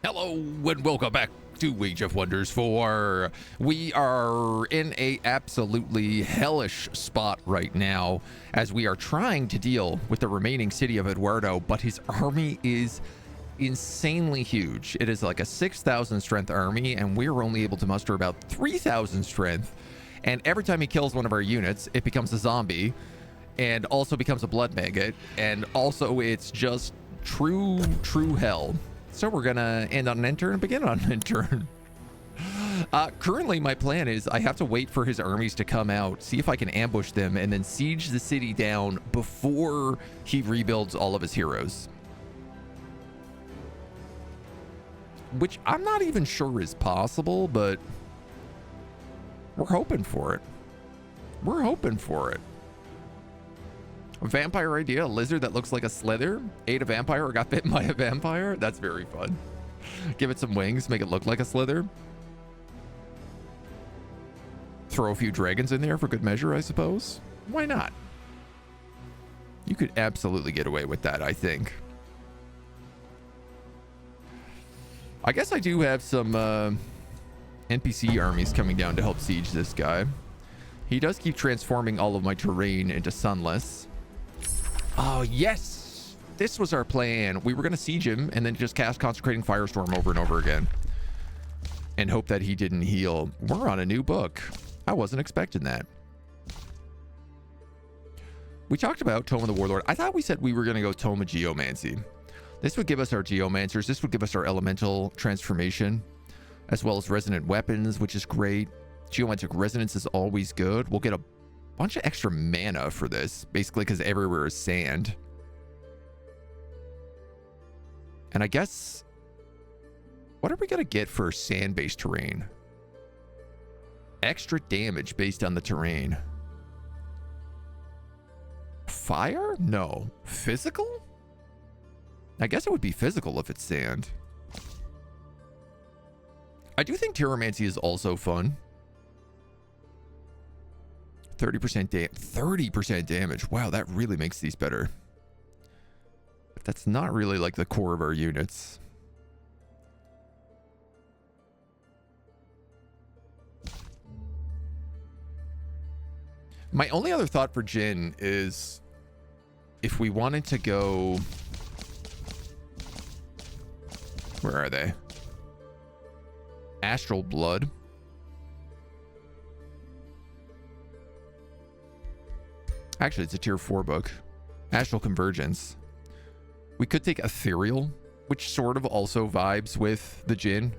Hello and welcome back to Age of Wonders 4. We are in a absolutely hellish spot right now as we are trying to deal with the remaining city of Eduardo, but his army is insanely huge. It is like a 6,000 strength army, and we're only able to muster about 3,000 strength. And every time he kills one of our units, it becomes a zombie and also becomes a blood maggot, and also it's just true hell. So we're gonna end on an end turn and begin on an end turn. Currently my plan is I have to wait for his armies to come out, see if I can ambush them, and then siege the city down before he rebuilds all of his heroes, which I'm not even sure is possible, but we're hoping for it. We're hoping for it. Vampire idea, a lizard that looks like a slither, ate a vampire or got bitten by a vampire. That's very fun. Give it some wings, make it look like a slither. Throw a few dragons in there for good measure, I suppose. Why not? You could absolutely get away with that, I think. I guess I do have some NPC armies coming down to help siege this guy. He does keep transforming all of my terrain into sunless. Oh, yes. This was our plan. We were going to siege him and then just cast Consecrating Firestorm over and over again and hope that he didn't heal. We're on a new book. I wasn't expecting that. We talked about Tome of the Warlord. I thought we said we were going to go Tome of Geomancy. This would give us our Geomancers. This would give us our Elemental Transformation, as well as Resonant Weapons, which is great. Geomantic Resonance is always good. We'll get a bunch of extra mana for this, basically because everywhere is sand. And I guess, what are we going to get for sand-based terrain? Extra damage based on the terrain. Fire? No. Physical? I guess it would be physical if it's sand. I do think Terramancy is also fun. 30% damage. Wow, that really makes these better. But that's not really like the core of our units. My only other thought for Jin is if we wanted to go... Where are they? Astral Blood. Actually, it's a tier 4 book. Astral Convergence. We could take Ethereal, which sort of also vibes with the Jinn.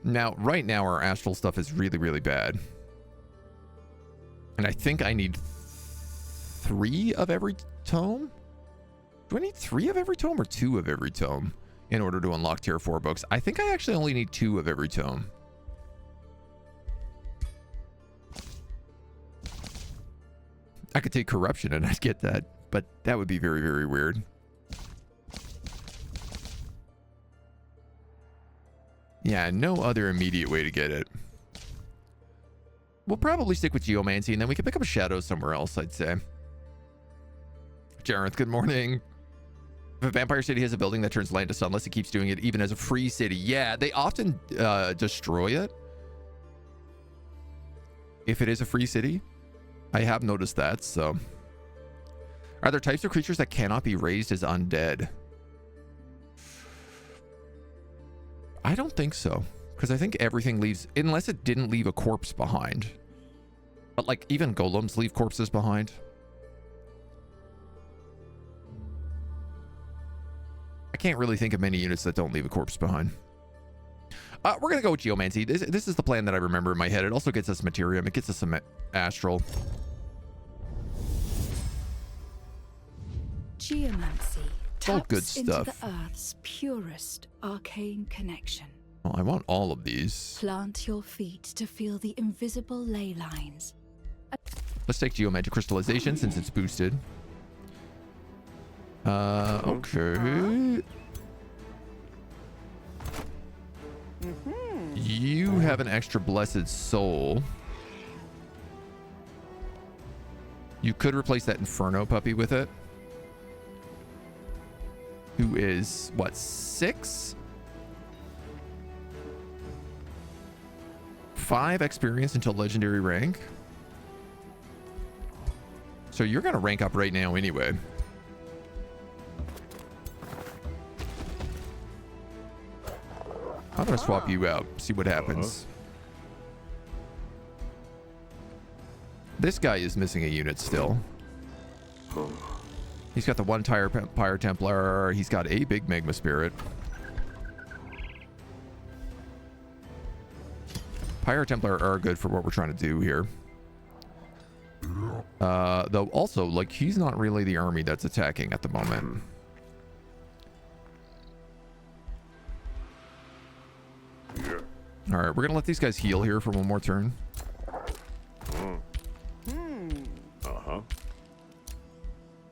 Now, right now, our Astral stuff is really, really bad. And I think I need 3 of every tome? Do I need 3 of every tome or 2 of every tome in order to unlock tier 4 books? I think I actually only need 2 of every tome. I could take Corruption and I'd get that, but that would be very, very weird. Yeah, no other immediate way to get it. We'll probably stick with Geomancy, and then we can pick up a Shadow somewhere else, I'd say. Jareth, good morning. If a vampire city has a building that turns land to sunless, it keeps doing it even as a free city. Yeah, they often destroy it if it is a free city. I have noticed that, so. Are there types of creatures that cannot be raised as undead? I don't think so, because I think everything leaves, unless it didn't leave a corpse behind. But like even golems leave corpses behind. I can't really think of many units that don't leave a corpse behind. We're gonna go with Geomancy. This is the plan that I remember in my head. It also gets us Materium. It gets us some Astral. Geomancy All good taps into stuff. the Earth's purest arcane connection. Well, I want all of these. Plant your feet to feel the invisible ley lines. Let's take Geomantic Crystallization since it's boosted. Okay. You have an extra Blessed Soul. You could replace that Inferno puppy with it. who is, what, 6? 5 experience until legendary rank. So you're going to rank up right now anyway. I'm going to swap you out, see what happens. This guy is missing a unit still. He's got the 1 Pyre Templar. He's got a big Magma Spirit. Pyre Templar are good for what we're trying to do here. Though also, like, he's not really the army that's attacking at the moment. All right, we're gonna let these guys heal here for one more turn.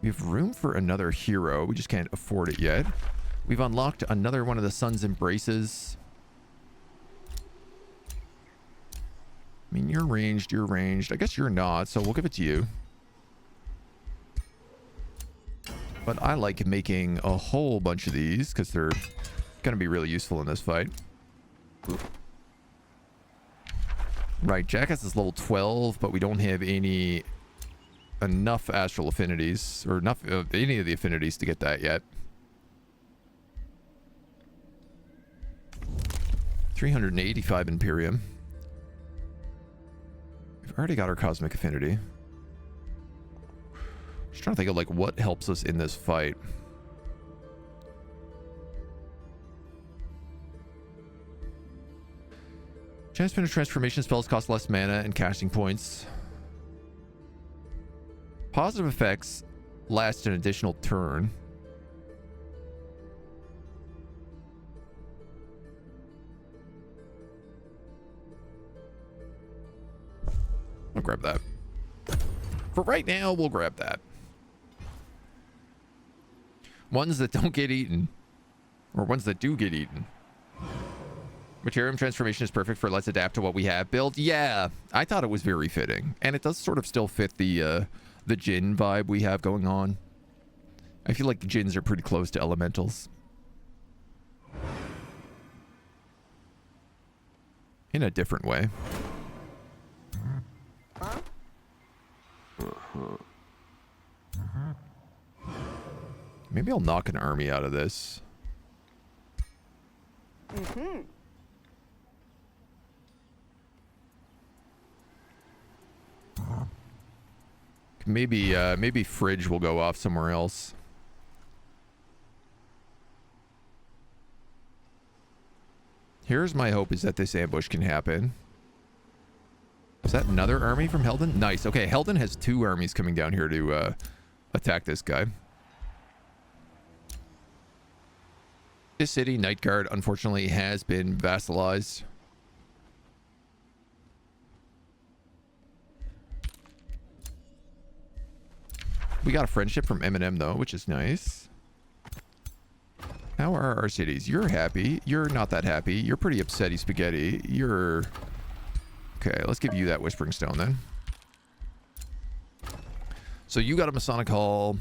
We have room for another hero. We just can't afford it yet. We've unlocked another one of the Sun's Embraces. I mean, you're ranged, you're ranged. I guess you're not, so we'll give it to you. But I like making a whole bunch of these because they're going to be really useful in this fight. Right, Jackass is level 12, but we don't have enough astral affinities, or enough of any of the affinities to get that yet. 385 Imperium. We've already got our cosmic affinity. Just trying to think of like what helps us in this fight. Chance finish transformation spells cost less mana and casting points. Positive effects last an additional turn. I'll grab that. For right now, we'll grab that. Ones that don't get eaten. Or ones that do get eaten. Materium transformation is perfect for let's adapt to what we have built. Yeah, I thought it was very fitting. And it does sort of still fit the Djinn vibe we have going on. I feel like the Djinns are pretty close to elementals. In a different way. Maybe I'll knock an army out of this. Maybe Fridge will go off somewhere else. Here's my hope, is that this ambush can happen. Is that another army from Helden? Nice. Okay, Helden has 2 armies coming down here to attack this guy. This city, Night Guard, unfortunately has been vassalized. We got a friendship from Eminem, though, which is nice. How are our cities? You're happy. You're not that happy. You're pretty upsetty spaghetti. You're... Okay, let's give you that Whispering Stone, then. So you got a Masonic Hall.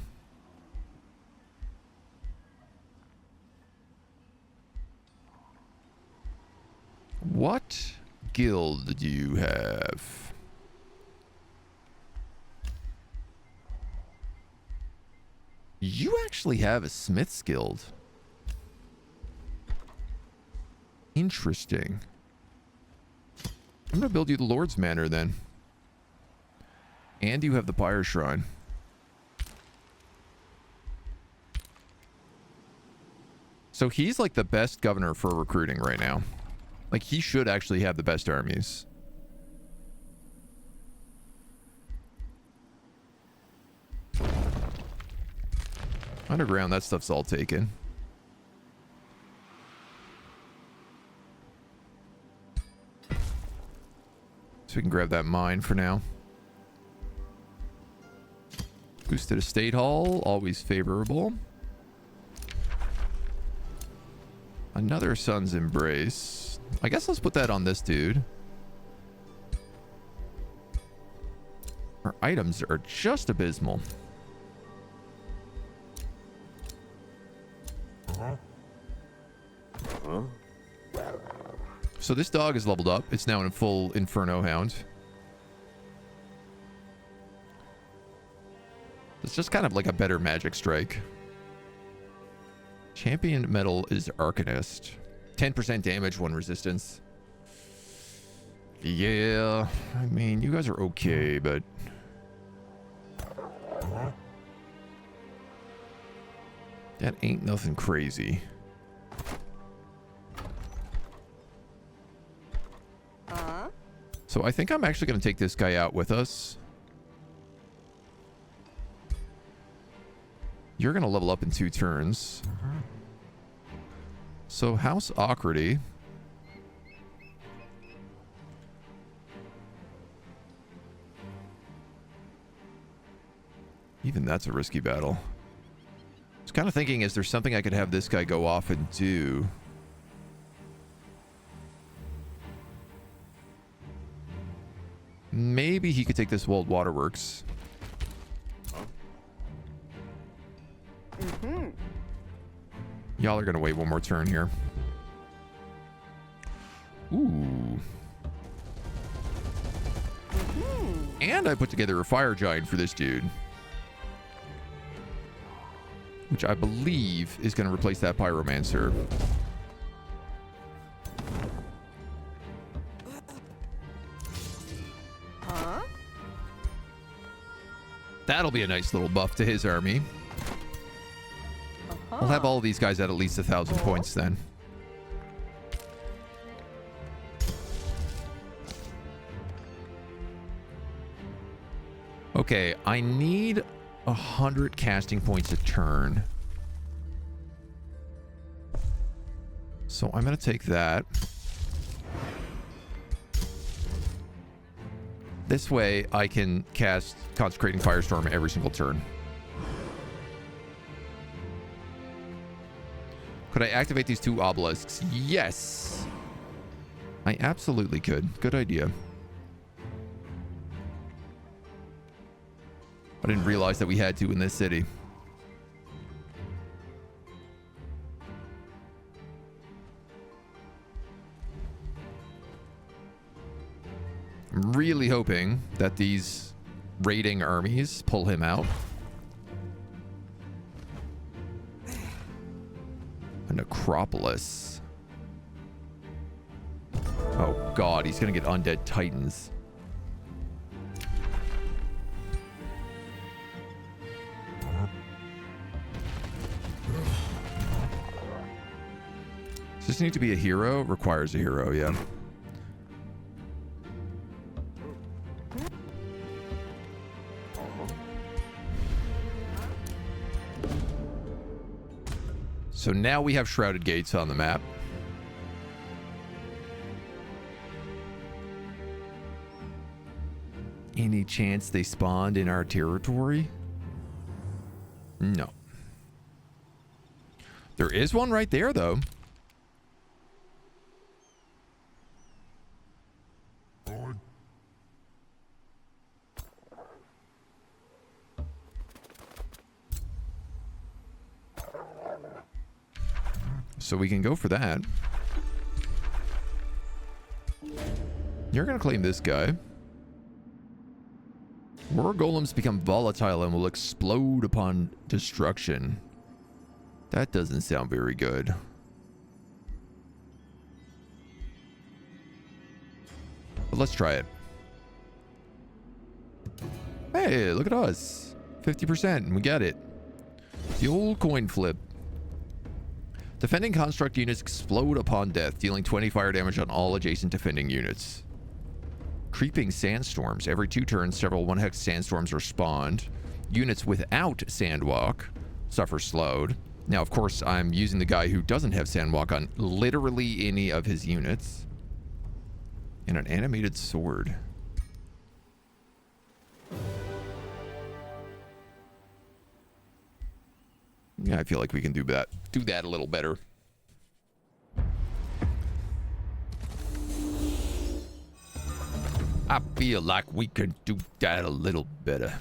What guild do you have? You actually have a Smith's Guild. Interesting. I'm going to build you the Lord's Manor then. And you have the Pyre Shrine. So he's like the best governor for recruiting right now. Like, he should actually have the best armies. Underground, that stuff's all taken. So we can grab that mine for now. Boosted Estate Hall, always favorable. Another Sun's Embrace. I guess let's put that on this dude. Our items are just abysmal. So this dog is leveled up. It's now in full Inferno Hound. It's just kind of like a better magic strike. Champion metal is Arcanist. 10% damage, 1 resistance. Yeah, I mean, you guys are okay, but... that ain't nothing crazy. So I think I'm actually going to take this guy out with us. You're going to level up in 2 turns. So House Ocrity. Even that's a risky battle. I was kind of thinking, is there something I could have this guy go off and do? Maybe he could take this Walled Waterworks. Y'all are going to wait 1 more turn here. Ooh. And I put together a Fire Giant for this dude. Which I believe is going to replace that Pyromancer. That'll be a nice little buff to his army. We'll have all of these guys at least 1,000 points then. Okay, I need 100 casting points a turn. So I'm going to take that. This way I can cast Consecrating Firestorm every single turn. Could I activate these 2 obelisks? Yes. I absolutely could. Good idea. I didn't realize that we had to in this city. I'm really hoping that these raiding armies pull him out. A necropolis. Oh god, he's gonna get undead titans. Does this need to be a hero? Requires a hero, yeah. So now we have Shrouded Gates on the map. Any chance they spawned in our territory? No. There is one right there, though. So we can go for that. You're going to claim this guy. War golems become volatile and will explode upon destruction. That doesn't sound very good. But let's try it. Hey, look at us. 50%, and we got it. The old coin flip. Defending construct units explode upon death, dealing 20 fire damage on all adjacent defending units. Creeping sandstorms. Every 2 turns, several 1-hex sandstorms are spawned. Units without Sandwalk suffer slowed. Now, of course, I'm using the guy who doesn't have Sandwalk on literally any of his units. And an animated sword. Yeah, I feel like we can do that a little better. I feel like we can do that a little better.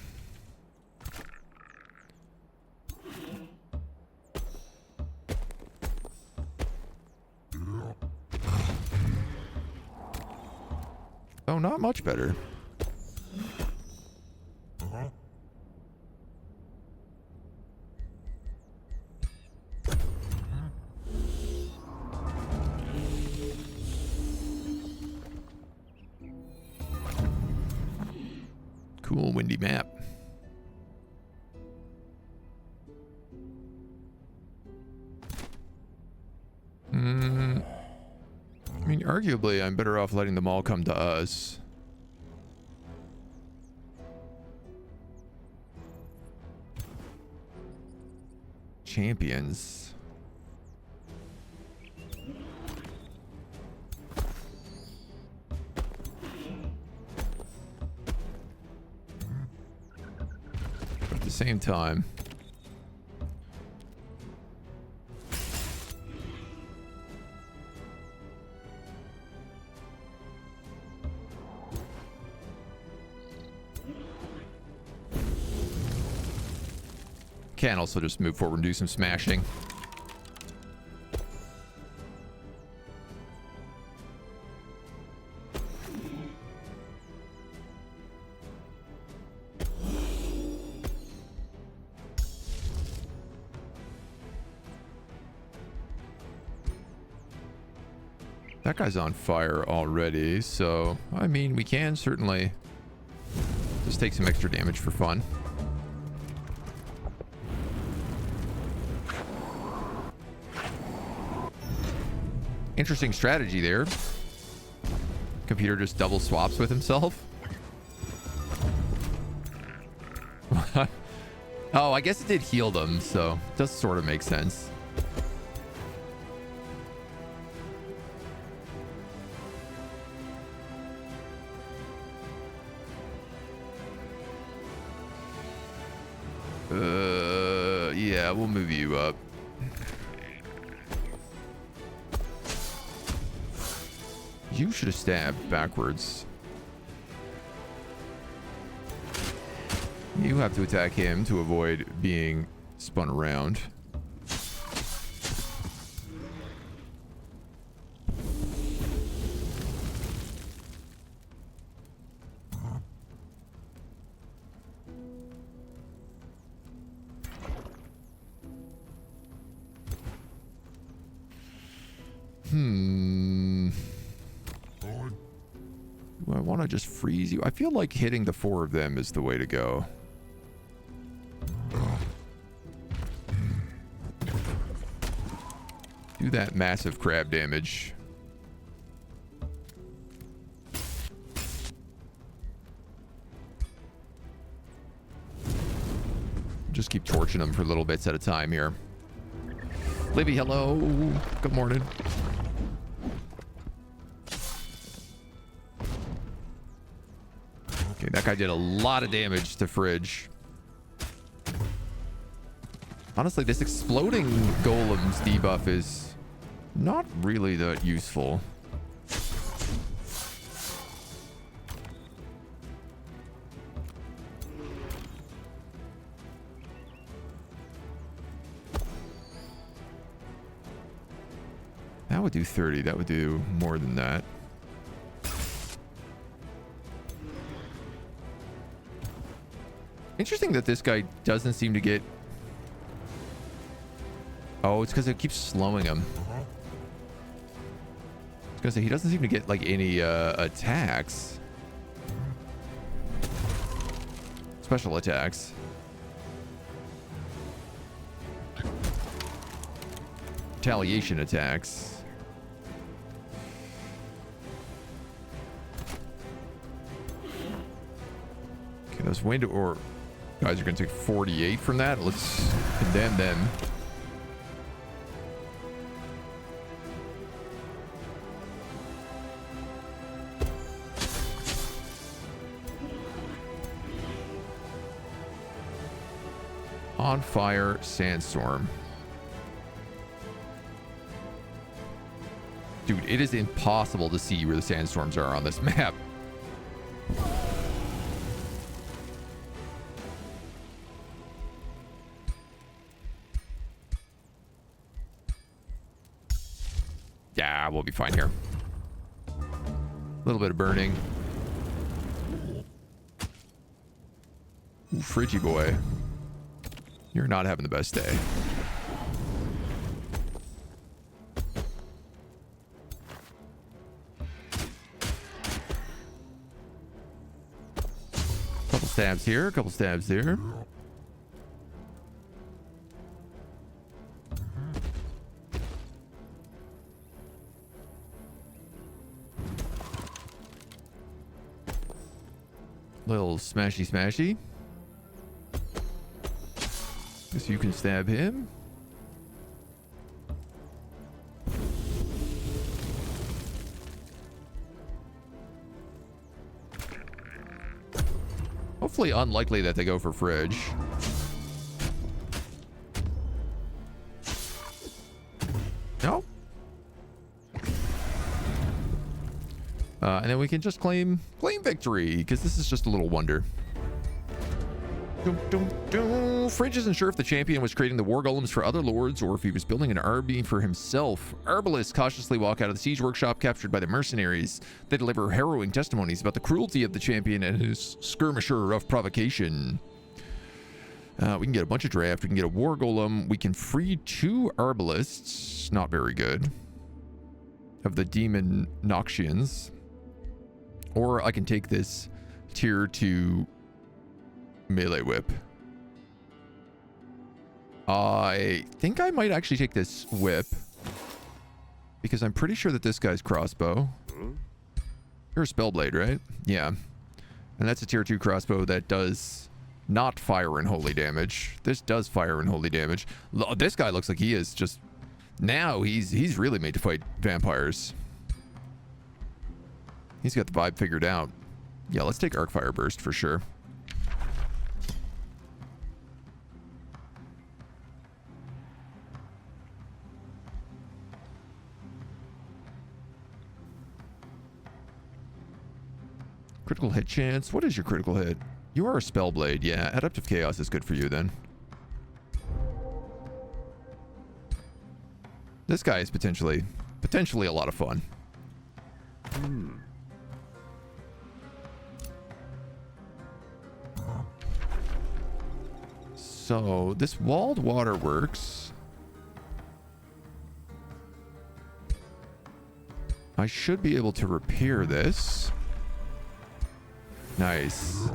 Oh, not much better. Cool windy map. I mean, arguably, I'm better off letting them all come to us. Champions. But at the same time, can also just move forward and do some smashing. That guy's on fire already, so I mean, we can certainly just take some extra damage for fun. Interesting strategy there. Computer just double swaps with himself. Oh, I guess it did heal them, so it does sort of make sense. Yeah, we'll move you up. You should have stabbed backwards. You have to attack him to avoid being spun around. Do I want to just freeze you? I feel like hitting the 4 of them is the way to go. Do that massive crab damage. Just keep torching them for little bits at a time here. Libby, hello. Good morning. Okay, that guy did a lot of damage to Fridge. Honestly, this exploding golem's debuff is not really that useful. That would do 30. That would do more than that. Interesting that this guy doesn't seem to get... Oh, it's because it keeps slowing him. It's because he doesn't seem to get, like, any attacks. Special attacks. Retaliation attacks. Okay, those wind or guys are going to take 48 from that. Let's condemn them. On fire sandstorm. Dude, it is impossible to see where the sandstorms are on this map. Yeah, we'll be fine here. A little bit of burning. Ooh, Friggy boy. You're not having the best day. Couple stabs here, couple stabs there. Little smashy smashy. Guess you can stab him. Hopefully unlikely that they go for Fridge. No. And then we can just claim victory, because this is just a little wonder. Fridge isn't sure if the champion was creating the war golems for other lords or if he was building an army for himself. Herbalists cautiously walk out of the siege workshop captured by the mercenaries. They deliver harrowing testimonies about the cruelty of the champion and his skirmisher of provocation. We can get a bunch of draft. We can get a war golem. We can free 2 herbalists. Not very good. Of the demon Noxians. Or I can take this tier 2 melee whip. I think I might actually take this whip, because I'm pretty sure that this guy's crossbow. You're a spellblade, right? Yeah. And that's a tier 2 crossbow that does not fire and holy damage. This does fire and holy damage. This guy looks like he is just... Now he's really made to fight vampires. He's got the vibe figured out. Yeah, let's take Arcfire Burst for sure. Critical hit chance. What is your critical hit? You are a Spellblade. Yeah, Adaptive Chaos is good for you then. This guy is potentially a lot of fun. So this walled waterworks. I should be able to repair this. Nice.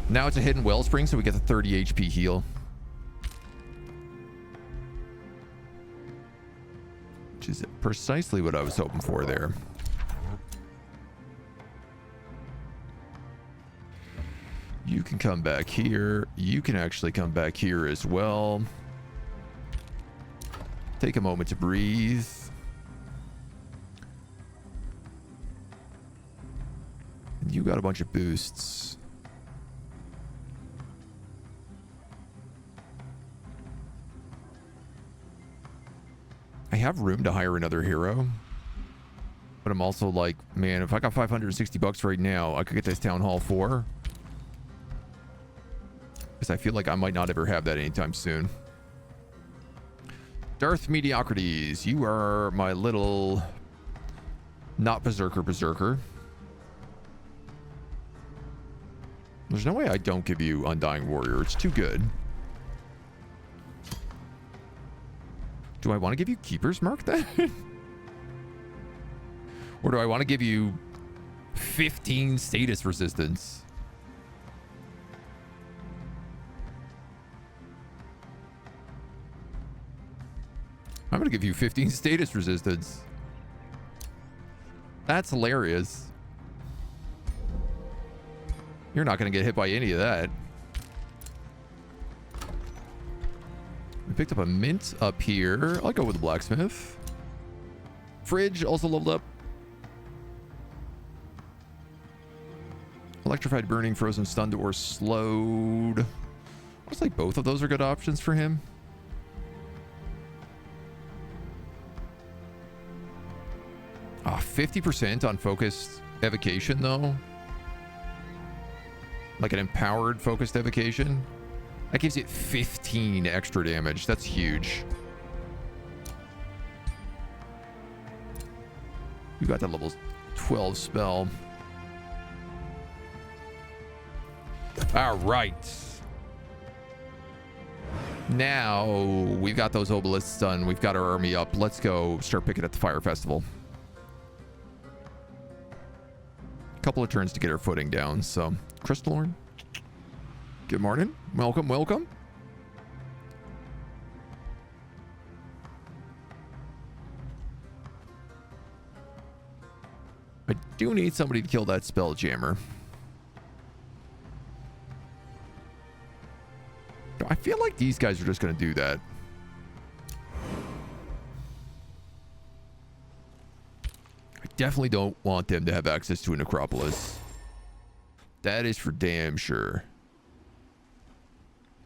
Now it's a hidden wellspring, so we get the 30 HP heal. Which is precisely what I was hoping for there. You can come back here. You can actually come back here as well. Take a moment to breathe. You got a bunch of boosts. I have room to hire another hero. But I'm also like, man, if I got 560 bucks right now, I could get this Town Hall 4. Because I feel like I might not ever have that anytime soon. Darth Mediocrities, you are my little not berserker. There's no way I don't give you Undying Warrior. It's too good. Do I want to give you Keeper's Mark then? Or do I want to give you 15 status resistance? I'm going to give you 15 status resistance. That's hilarious. You're not going to get hit by any of that. We picked up a mint up here. I'll go with the blacksmith. Fridge also leveled up. Electrified, burning, frozen, stunned, or slowed. Looks like both of those are good options for him. Ah, 50% on focused evocation though. Like an empowered focused evocation. That gives it 15 extra damage. That's huge. You got that level 12 spell. All right. Now we've got those obelisks done. We've got our army up. Let's go start picking at the Phyre Festival. A couple of turns to get our footing down. So, Crystalorn, good morning. Welcome, welcome. I do need somebody to kill that Spelljammer. I feel like these guys are just going to do that. I definitely don't want them to have access to a necropolis. That is for damn sure.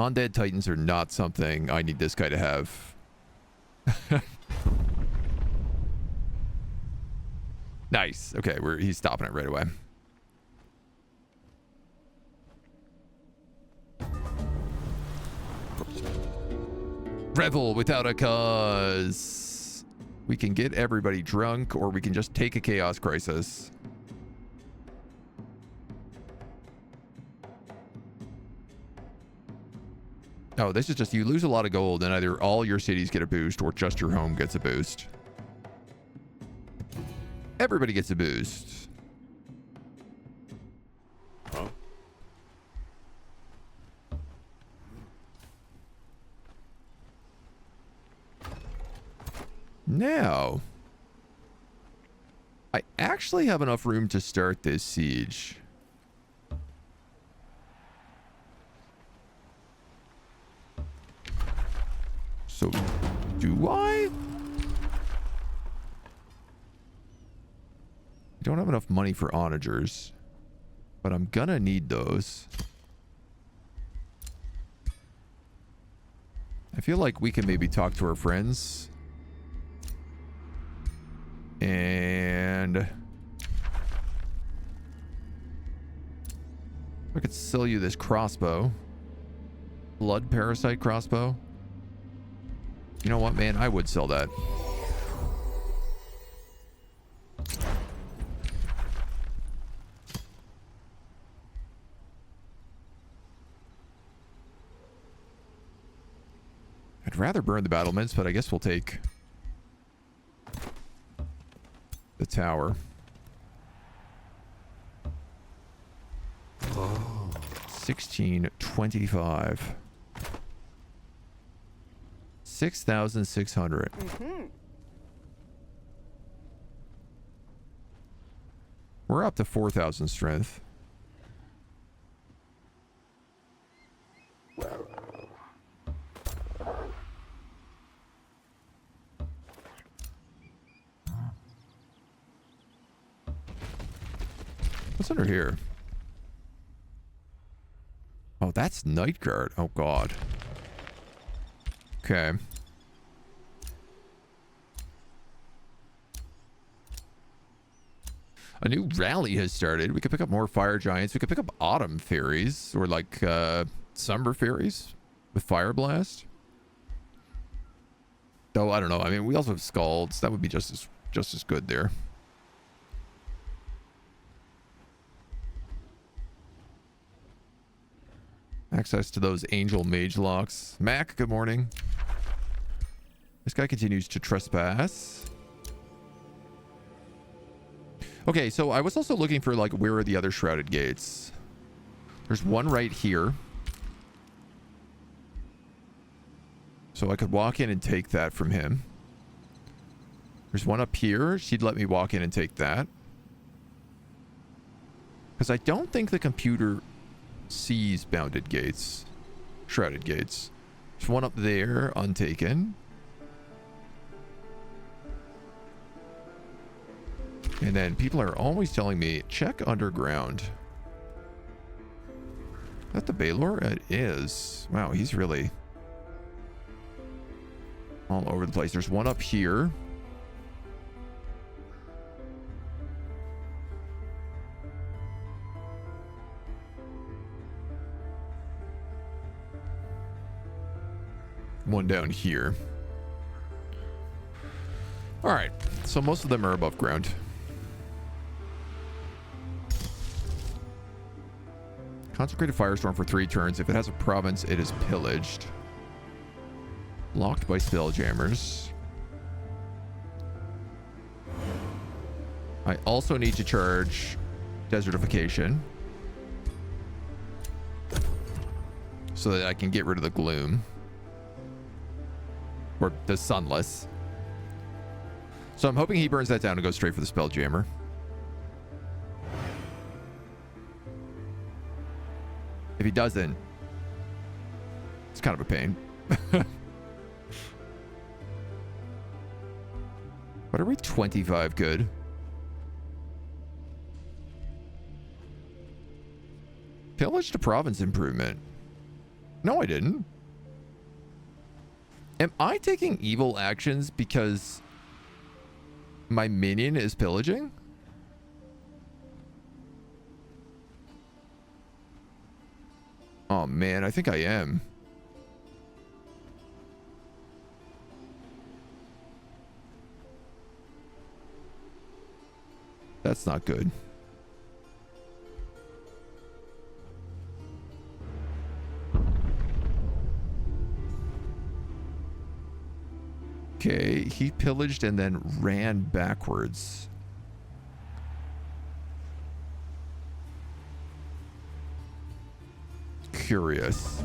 Undead Titans are not something I need this guy to have. Nice. Okay, he's stopping it right away. Revel without a cause. We can get everybody drunk, or we can just take a chaos crisis. Oh, this is just, you lose a lot of gold and either all your cities get a boost or just your home gets a boost. Everybody gets a boost. Huh? Now, I actually have enough room to start this siege. So, do I? I don't have enough money for onagers, but I'm gonna need those. I feel like we can maybe talk to our friends. And I could sell you this crossbow. Blood parasite crossbow. You know what, man? I would sell that. I'd rather burn the battlements, but I guess we'll take the tower. Oh. 1625. 6,600. We're up to 4,000 strength. What's under here? Oh, that's Night Guard. Oh, God. Okay. A new rally has started. We could pick up more fire giants. We could pick up autumn fairies or like summer fairies with fire blast. Though I don't know. I mean, we also have scalds. That would be just as good there. Access to those angel mage locks. Mac, good morning. This guy continues to trespass. Okay, so I was also looking for, like, where are the other shrouded gates? There's one right here. So I could walk in and take that from him. There's one up here. She'd let me walk in and take that. Because I don't think the computer sees bounded gates. Shrouded gates. There's one up there, untaken. And then people are always telling me, check underground. Is that the Baylor? It is. Wow, he's really all over the place. There's one up here. One down here. All right, so most of them are above ground. Consecrated Firestorm for 3 turns. If it has a province, it is pillaged. Blocked by Spelljammers. I also need to charge Desertification so that I can get rid of the Gloom. Or the Sunless. So I'm hoping he burns that down and goes straight for the Spelljammer. If he doesn't, it's kind of a pain. What are we? 25 good. Pillaged a province improvement. No, I didn't. Am I taking evil actions because my minion is pillaging? Oh man, I think I am. That's not good. Okay, he pillaged and then ran backwards. Curious.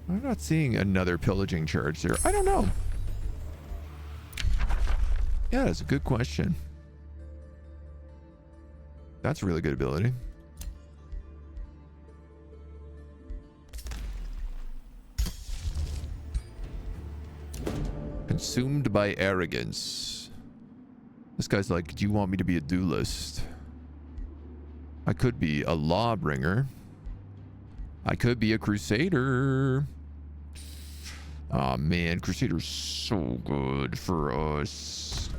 I'm not seeing another pillaging charge there. I don't know. Yeah, that's a good question. That's a really good ability. Consumed by arrogance. This guy's like, do you want me to be a duelist? I could be a lawbringer. I could be a crusader. Oh man, crusader's so good for us.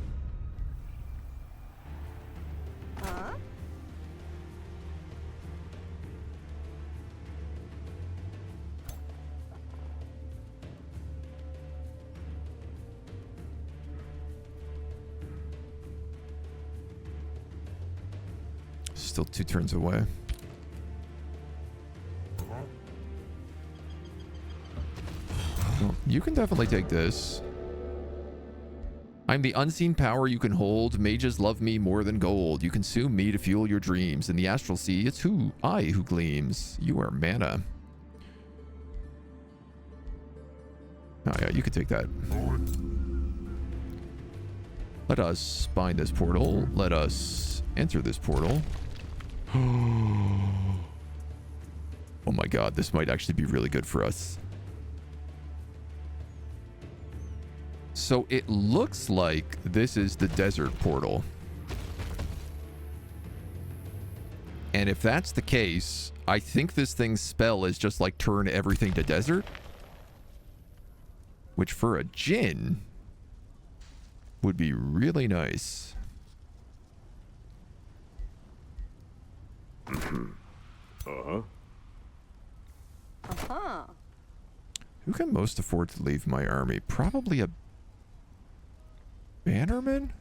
Still 2 turns away. Well, you can definitely take this. I'm the unseen power you can hold. Mages love me more than gold. You consume me to fuel your dreams. In the astral sea, it's I who gleams. You are mana. Oh yeah, you can take that. Let us find this portal. Let us enter this portal. Oh my god, this might actually be really good for us. So it looks like this is the desert portal. And if that's the case, I think this thing's spell is just like turn everything to desert. Which for a djinn would be really nice. Who can most afford to leave my army? Probably a bannerman?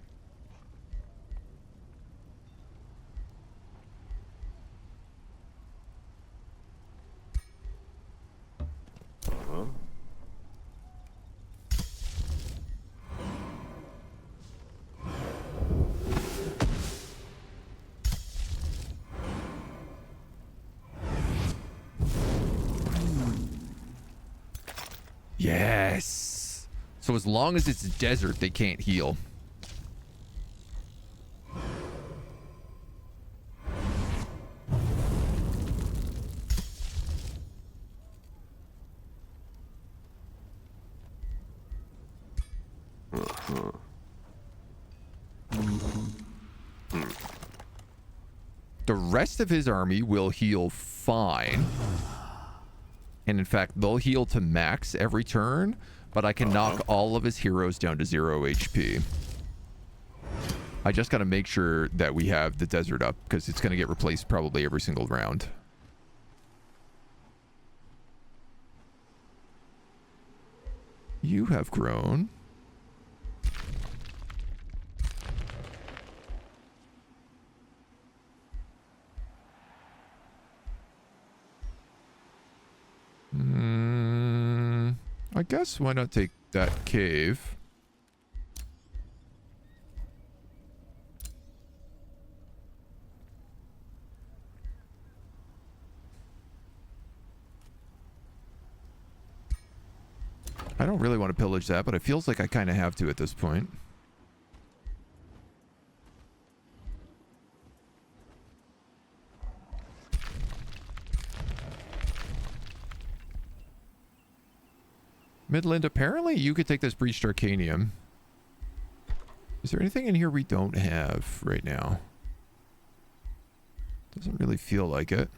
Yes. So as long as it's desert, they can't heal. The rest of his army will heal fine. And in fact, they'll heal to max every turn, but I can knock all of his heroes down to 0 HP. I just got to make sure that we have the desert up, because it's going to get replaced probably every single round. You have grown. I guess why not take that cave? I don't really want to pillage that, but it feels like I kind of have to at this point. Midland, apparently you could take this breached arcanium. Is there anything in here we don't have right now? Doesn't really feel like it.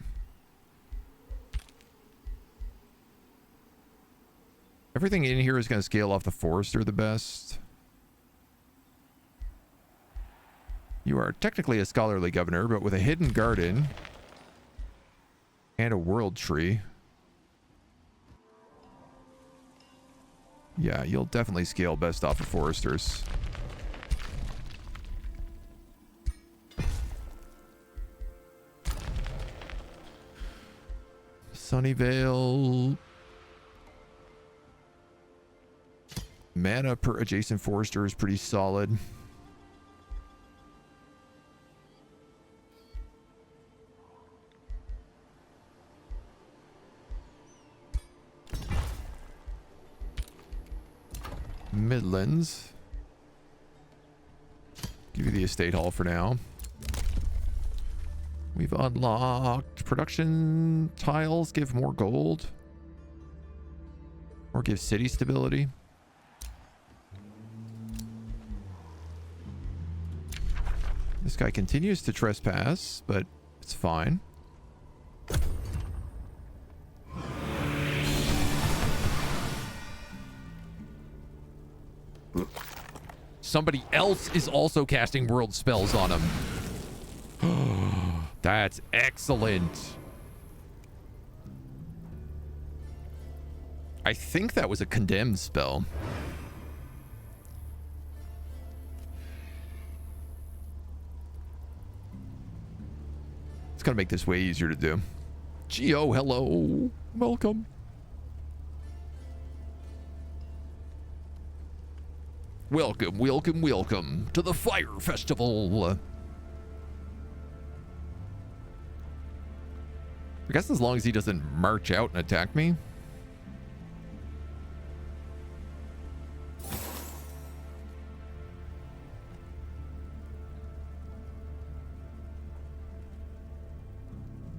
Everything in here is going to scale off the Forester the best. You are technically a scholarly governor, but with a hidden garden and a world tree. Yeah, you'll definitely scale best off of Foresters. Sunnyvale. Mana per adjacent Forester is pretty solid. Midlands. Give you the estate hall for now. We've unlocked production tiles, give more gold. Or give city stability. This guy continues to trespass, but it's fine. Somebody else is also casting world spells on him. That's excellent. I think that was a condemn spell. It's gonna make this way easier to do. Geo, hello. Welcome. Welcome, welcome, welcome to the Phyre Festival. I guess as long as he doesn't march out and attack me.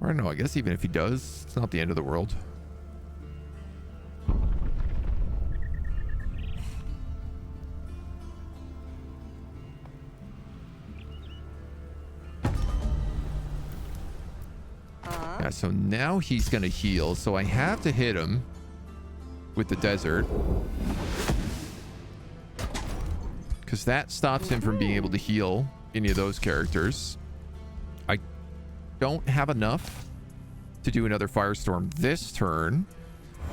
I don't know, I guess even if he does, it's not the end of the world. Yeah, so now he's gonna heal, so I have to hit him with the desert. Because that stops him from being able to heal any of those characters. I don't have enough to do another firestorm this turn,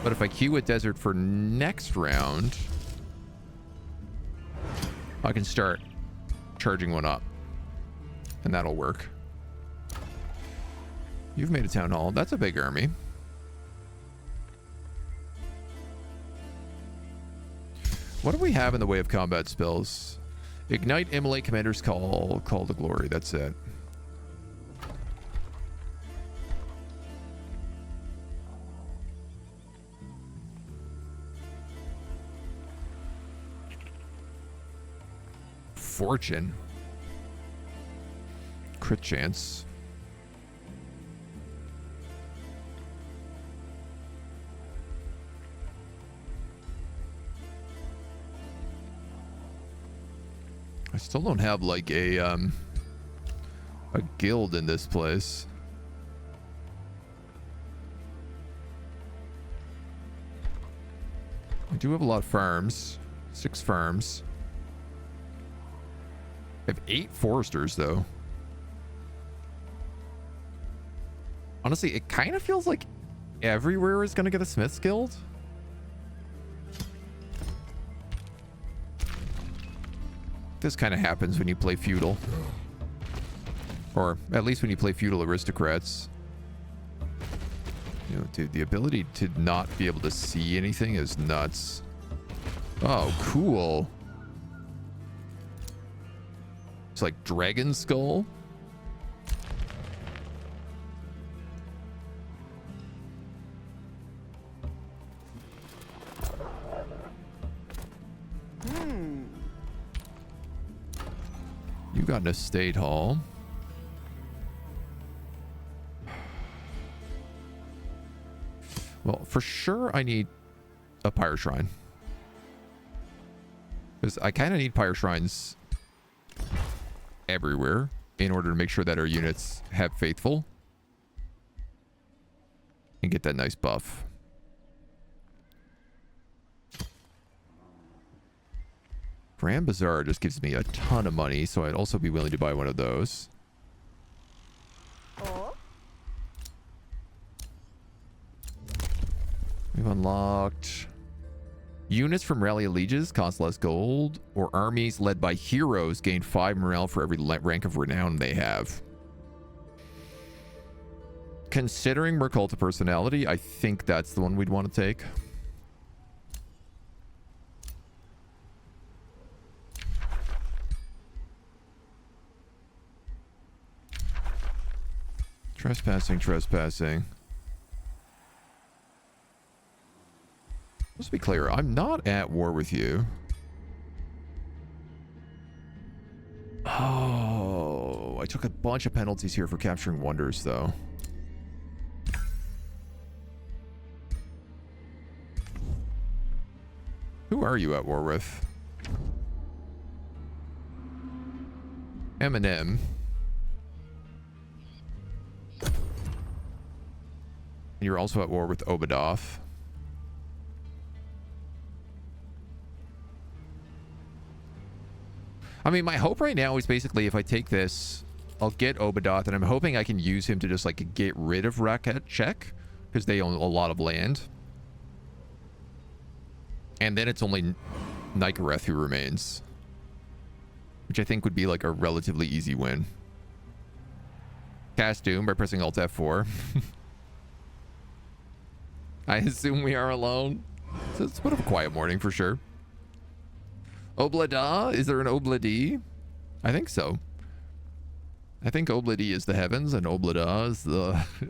but if I queue a desert for next round, I can start charging one up, and that'll work. You've made a town hall. That's a big army. What do we have in the way of combat spells? Ignite, Immolate, Commander's Call, Call to Glory. That's it. Fortune. Crit chance. I still don't have like a guild in this place. I do have a lot of farms. 6 farms. I have 8 foresters though. Honestly, it kind of feels like everywhere is going to get a smith's guild. this kind of happens when you play feudal. Or at least when you play feudal aristocrats. You know, dude, the ability to not be able to see anything is nuts. Oh, cool. It's like Dragon Skull. You got an estate hall. Well, for sure I need a pyre shrine. Because I kind of need pyre shrines everywhere in order to make sure that our units have faithful and get that nice buff. Grand Bazaar just gives me a ton of money, so I'd also be willing to buy one of those. We've unlocked units from Rally Allegiance cost less gold, or armies led by heroes gain 5 morale for every rank of renown they have. Considering Merculta personality, I think that's the one we'd want to take. Trespassing. Let's be clear, I'm not at war with you. Oh, I took a bunch of penalties here for capturing wonders, though. Who are you at war with? Eminem. You're also at war with Obadov. I mean, my hope right now is basically if I take this, I'll get Obadoth, and I'm hoping I can use him to just like get rid of Raket Check, because they own a lot of land. And then it's only Nikareth who remains, which I think would be like a relatively easy win. Cast Doom by pressing Alt F4. I assume we are alone. So it's a bit of a quiet morning for sure. Oblada? Is there an Obladi? I think so. I think Obladi is the heavens and Oblada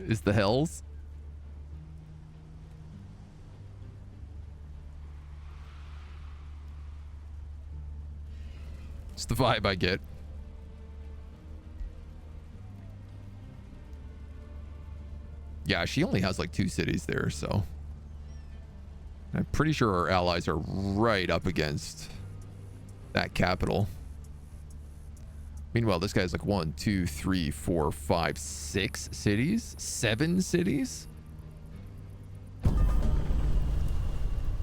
is the hells. It's the vibe I get. Yeah, she only has like 2 cities there, so I'm pretty sure our allies are right up against that capital. Meanwhile, this guy's like 1, 2, 3, 4, 5, 6 cities, 7 cities. Don't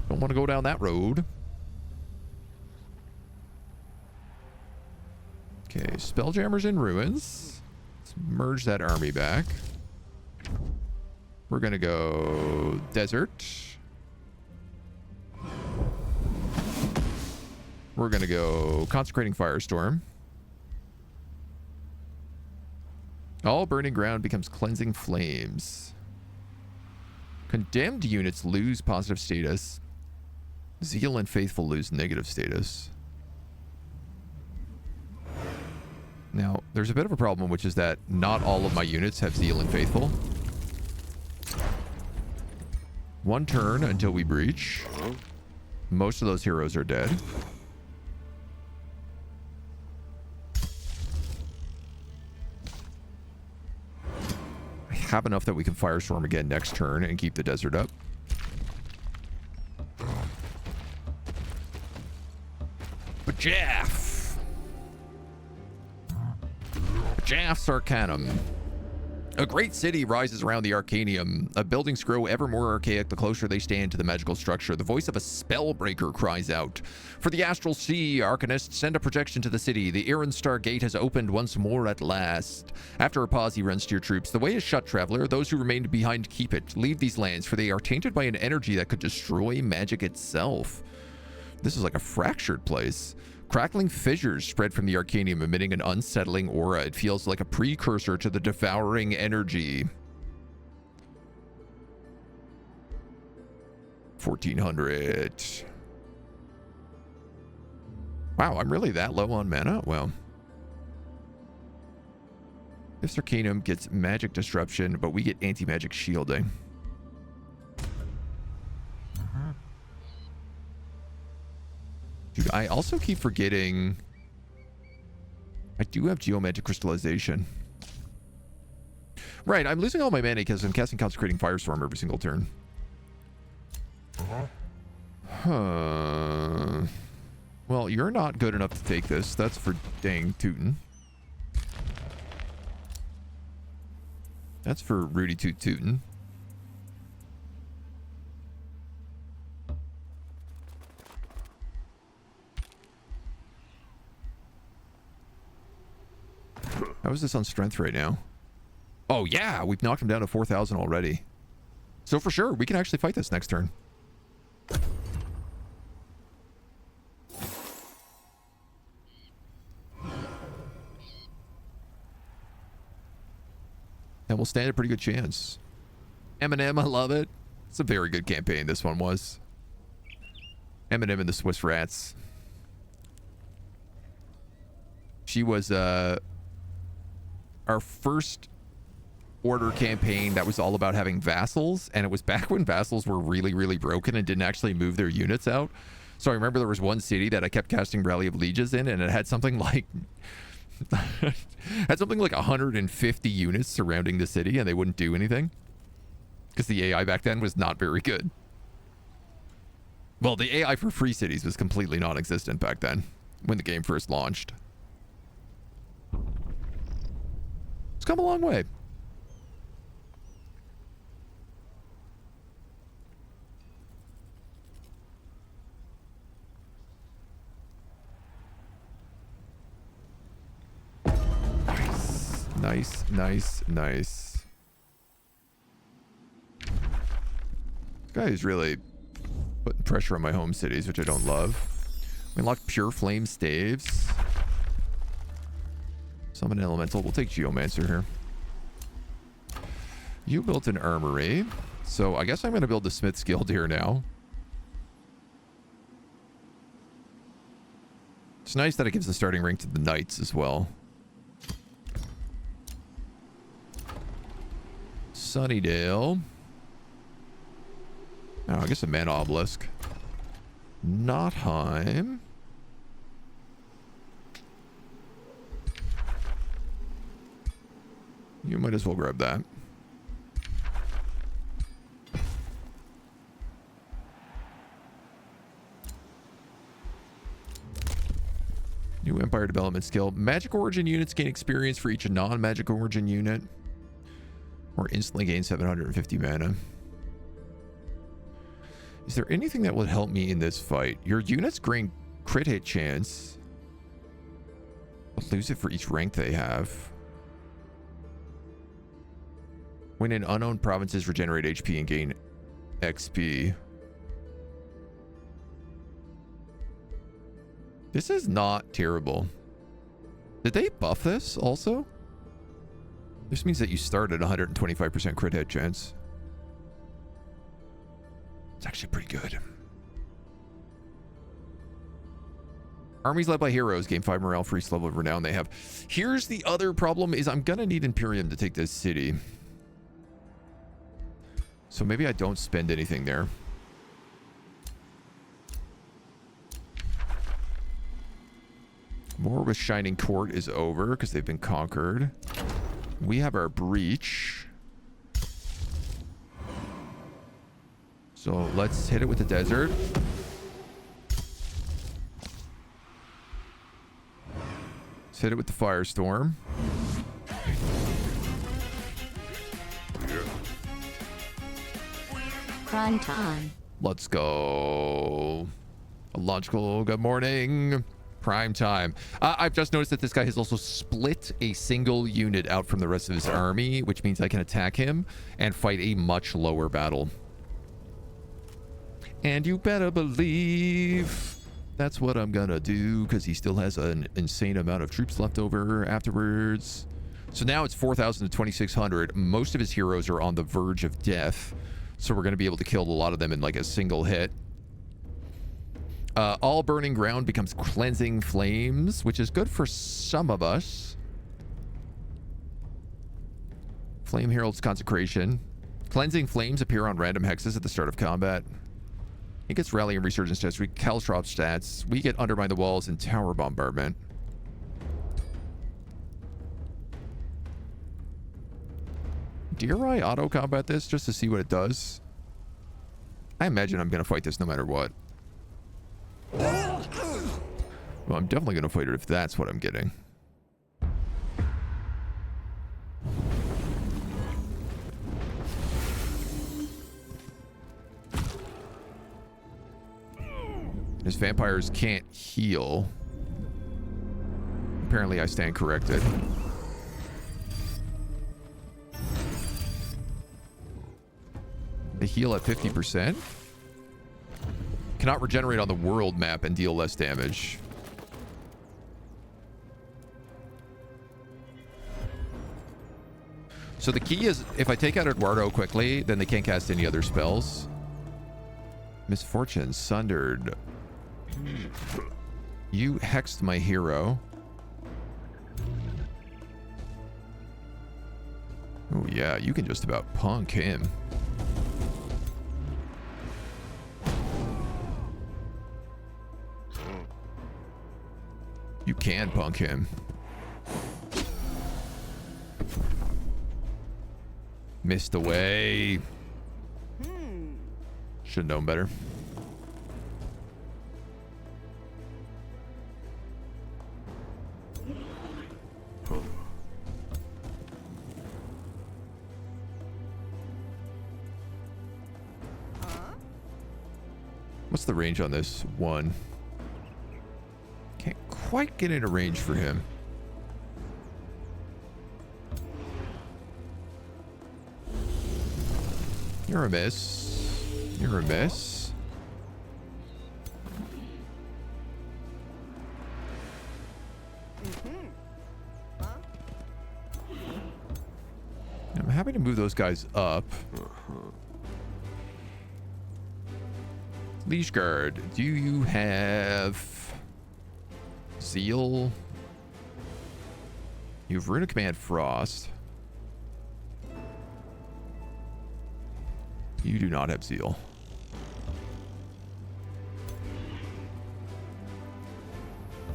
want to go down that road. Okay, Spelljammer's in ruins. Let's merge that army back. We're gonna go desert. We're gonna go consecrating firestorm. All burning ground becomes cleansing flames. Condemned units lose positive status. Zeal and faithful lose negative status. Now, there's a bit of a problem, which is that not all of my units have zeal and faithful. 1 turn until we breach. Most of those heroes are dead. I have enough that we can firestorm again next turn and keep the desert up. Bajaff! Bajaff's Arcanum. A great city rises around the Arcanium. Buildings grow ever more archaic the closer they stand to the magical structure. The voice of a spellbreaker cries out. For the Astral Sea, Arcanists send a projection to the city. The Ironstar Gate has opened once more at last. After a pause, he runs to your troops. The way is shut, traveler. Those who remained behind keep it. Leave these lands, for they are tainted by an energy that could destroy magic itself. This is like a fractured place. Crackling fissures spread from the arcanium, emitting an unsettling aura. It feels like a precursor to the devouring energy. 1400. Wow, I'm really that low on mana? Well. This arcanum gets magic disruption, but we get anti-magic shielding. Dude, I also keep forgetting I do have geomantic crystallization. Right, I'm losing all my mana because I'm casting Consecrating Firestorm every single turn. Huh. Well, you're not good enough to take this. That's for dang tootin'. That's for Rudy Toot Tootin'. How is this on strength right now? Oh yeah, we've knocked him down to 4,000 already. So for sure, we can actually fight this next turn. And we'll stand a pretty good chance. Eminem, I love it. It's a very good campaign, this one was. Eminem and the Swiss Rats. She was our first order campaign that was all about having vassals, and it was back when vassals were really, really broken and didn't actually move their units out. So I remember there was one city that I kept casting Rally of Lieges in, and it had something like... had something like 150 units surrounding the city, and they wouldn't do anything because the AI back then was not very good. Well, the AI for free cities was completely non-existent back then when the game first launched. It's come a long way. Nice, nice, nice. This guy is really putting pressure on my home cities, which I don't love. We unlocked Pure Flame Staves. Summon an Elemental. We'll take Geomancer here. You built an armory. So I guess I'm going to build the Smith's Guild here now. It's nice that it gives the starting rank to the Knights as well. Sunnydale. Oh, I guess a Mana Obelisk. Nottheim. You might as well grab that. New Empire Development skill. Magic Origin units gain experience for each non-Magic Origin unit. Or instantly gain 750 mana. Is there anything that would help me in this fight? Your units gain crit hit chance. But lose it for each rank they have. When in unknown provinces, regenerate HP and gain XP. This is not terrible. Did they buff this also? This means that you start at 125% crit hit chance. It's actually pretty good. Armies led by heroes gain 5 morale for each level of renown they have. Here's the other problem is I'm gonna need Imperium to take this city. So maybe I don't spend anything there. War with Shining Court is over because they've been conquered. We have our breach. So let's hit it with the desert. Let's hit it with the firestorm. Prime time. Let's go. A logical good morning. Prime time. I've just noticed that this guy has also split a single unit out from the rest of his army, which means I can attack him and fight a much lower battle. And you better believe That's what I'm gonna do, because he still has an insane amount of troops left over afterwards. So now it's 4,000 to 2,600. Most of his heroes are on the verge of death, so we're gonna be able to kill a lot of them in like a single hit. All burning ground becomes cleansing flames, which is good for some of us. Flame Herald's consecration. Cleansing flames appear on random hexes at the start of combat. He gets rally and resurgence stats. We Calstrop stats. We get undermine the walls and tower bombardment. Dare I auto combat this just to see what it does? I imagine I'm gonna fight this no matter what. Well, I'm definitely gonna fight it if that's what I'm getting. His vampires can't heal. Apparently I stand corrected. They heal at 50%. Cannot regenerate on the world map and deal less damage. So the key is, if I take out Eduardo quickly, then they can't cast any other spells. Misfortune, Sundered. You hexed my hero. Oh yeah, you can just about punk him. You can punk him. Missed away. Should have known better. What's the range on this? 1. Can't quite get into range for him. You're a miss. You're a miss. I'm happy to move those guys up. Leash Guard, do you have Zeal? You have Rune of Command Frost. You do not have Zeal.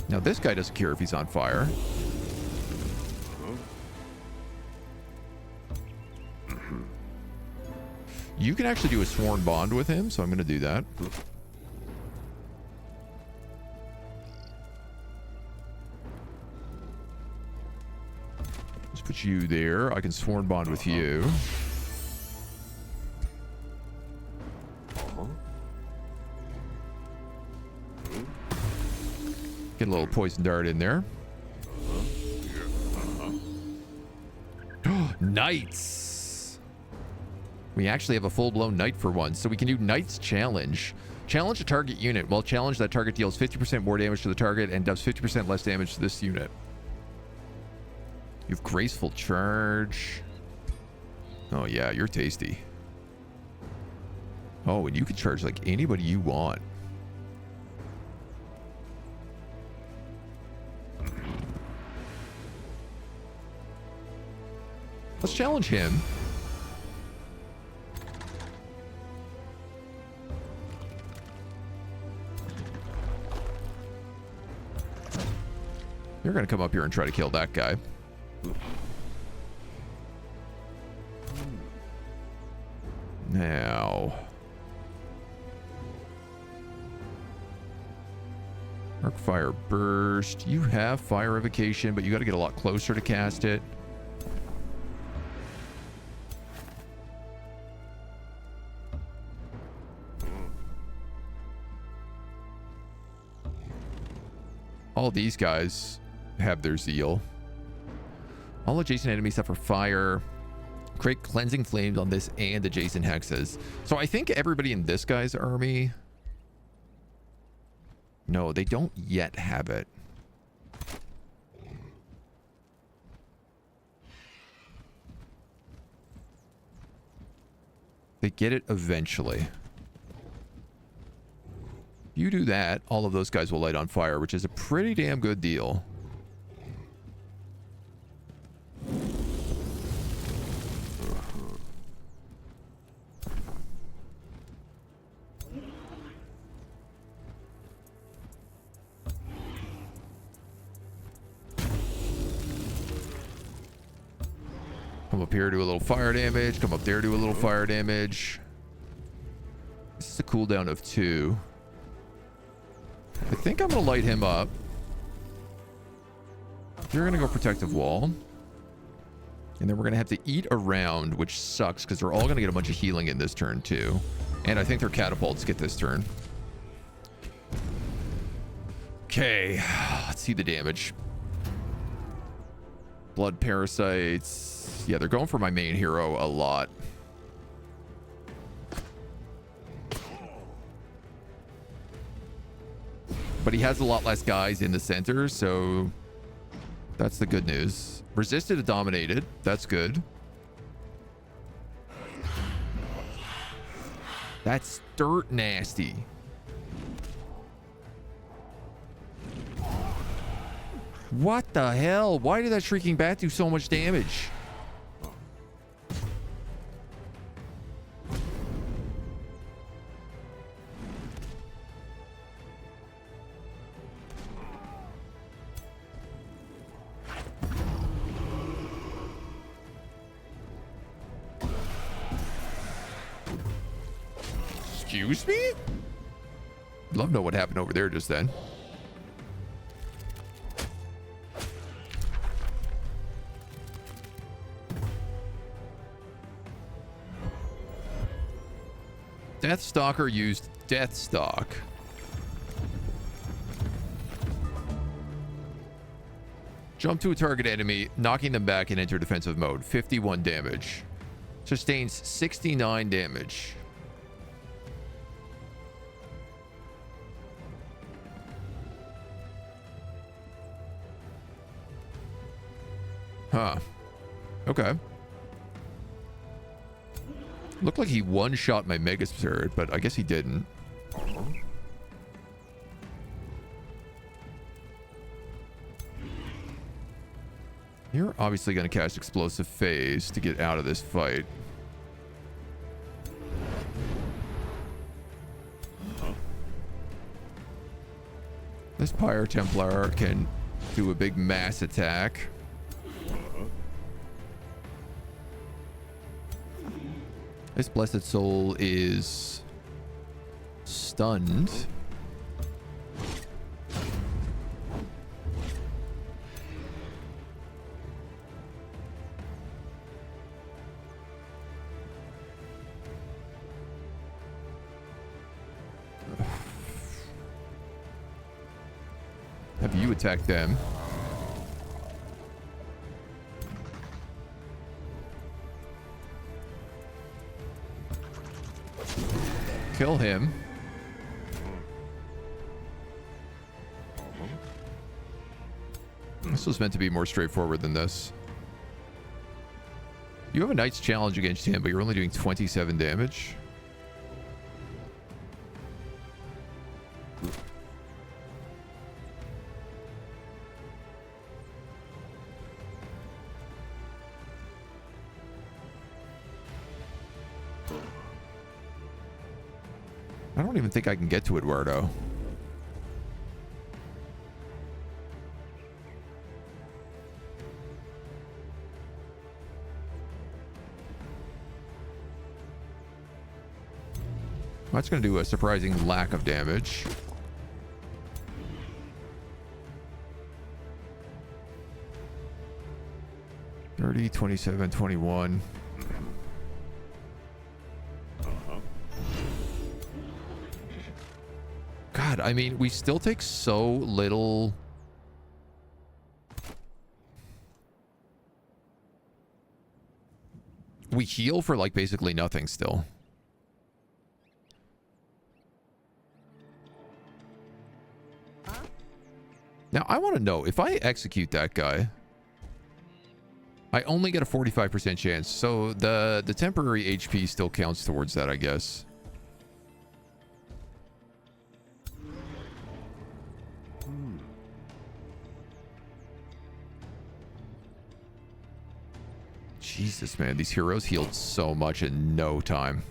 Now this guy doesn't care if he's on fire. You can actually do a Sworn Bond with him, so I'm going to do that. Let's put you there. I can Sworn Bond with you. Get a little Poison Dart in there. Knights! We actually have a full-blown knight for once, so we can do Knight's Challenge. Challenge a target unit. While challenged, that target deals 50% more damage to the target and does 50% less damage to this unit. You have Graceful Charge. Oh yeah, you're tasty. Oh, and you can charge like anybody you want. Let's challenge him. You're gonna come up here and try to kill that guy. Now, Arc Fire Burst. You have Fire Evocation, but you got to get a lot closer to cast it. All these guys have their Zeal. All adjacent enemies suffer fire. Create cleansing flames on this and adjacent hexes. So I think everybody in this guy's army No, they don't yet have it. They get it eventually. You do that, all of those guys will light on fire, which is a pretty damn good deal. Come up here, do a little fire damage. Come up there, do a little fire damage. This is a cooldown of 2. I think I'm going to light him up. You're going to go protective wall. And then we're going to have to eat around, which sucks because they're all going to get a bunch of healing in this turn too. And I think their catapults get this turn. Okay, let's see the damage. Blood parasites. Yeah, they're going for my main hero a lot. But he has a lot less guys in the center, so that's the good news. Resisted to dominated. That's good. That's dirt nasty. What the hell? Why did that shrieking bat do so much damage? Excuse me? Love to know what happened over there just then. Deathstalker used Deathstalk. Jump to a target enemy, knocking them back and enter defensive mode. 51 damage. Sustains 69 damage. Huh. Okay. Looked like he one-shot my Mega Spirit, but I guess he didn't. You're obviously going to cast Explosive Phase to get out of this fight. This Pyre Templar can do a big mass attack. This Blessed Soul is stunned. Have you attack them? Kill him. This was meant to be more straightforward than this. You have a Knight's Challenge against him, but you're only doing 27 damage. I don't even think I can get to Eduardo. That's going to do a surprising lack of damage. $30, $27, $21. God, I mean, we still take so little. We heal for like basically nothing still. Now, I want to know, if I execute that guy, I only get a 45% chance. So the temporary HP still counts towards that, I guess. Jesus, man. These heroes healed so much in no time.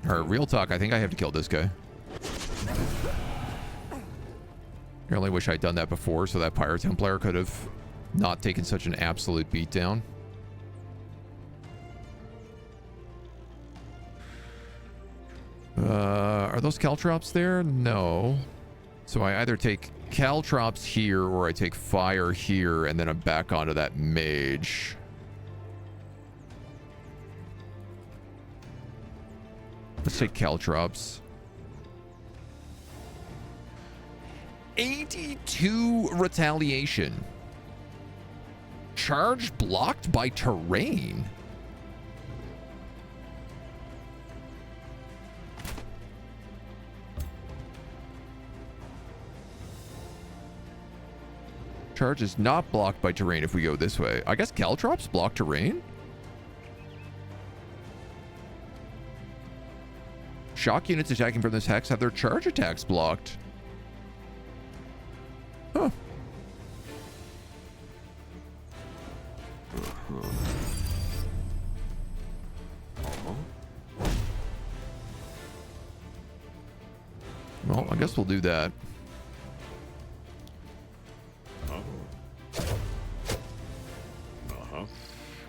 Alright, real talk. I think I have to kill this guy. I only wish I'd done that before so that Pyre Templar could have not taken such an absolute beatdown. Are those caltrops there? No. So I either take caltrops here or I take fire here and then I'm back onto that mage. Let's take caltrops. 82 retaliation. Charge blocked by terrain. Charge is not blocked by terrain if we go this way. I guess caltrops block terrain? Shock units attacking from this hex have their charge attacks blocked. Huh. Well, I guess we'll do that.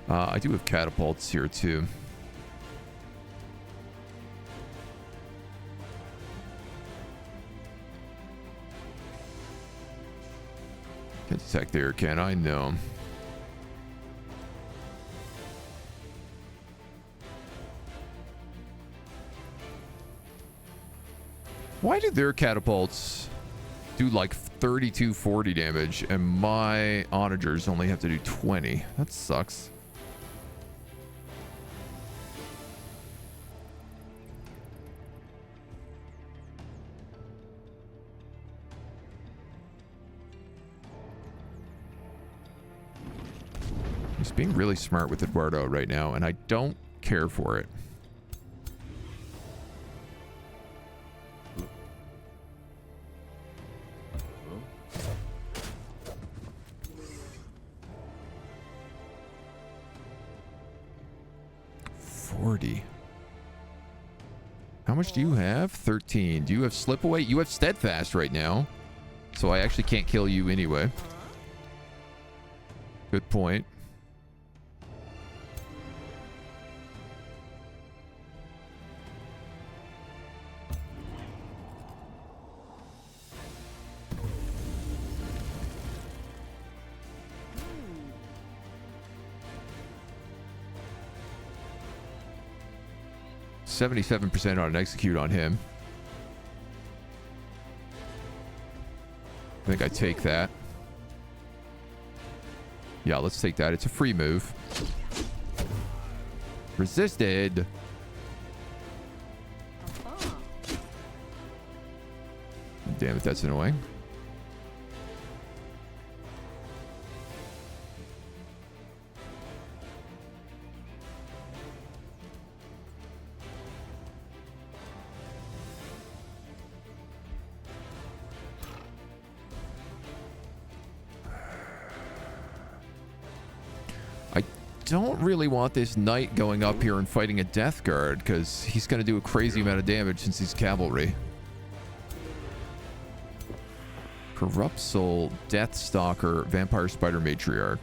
I do have catapults here too. Can't attack there, can I? No. Why do their catapults do like 3240 damage and my onagers only have to do 20? That sucks. He's being really smart with Eduardo right now, and I don't care for it. How much do you have? 13. Do you have slip away? You have steadfast right now. So I actually can't kill you anyway. Good point. %77% on an execute on him. I think I take that. Yeah, let's take that. It's a free move. Resisted. Damn it, that's annoying. Don't really want this knight going up here and fighting a death guard because he's going to do a crazy amount of damage since he's cavalry. Corrupt Soul, Death Stalker, Vampire Spider Matriarch.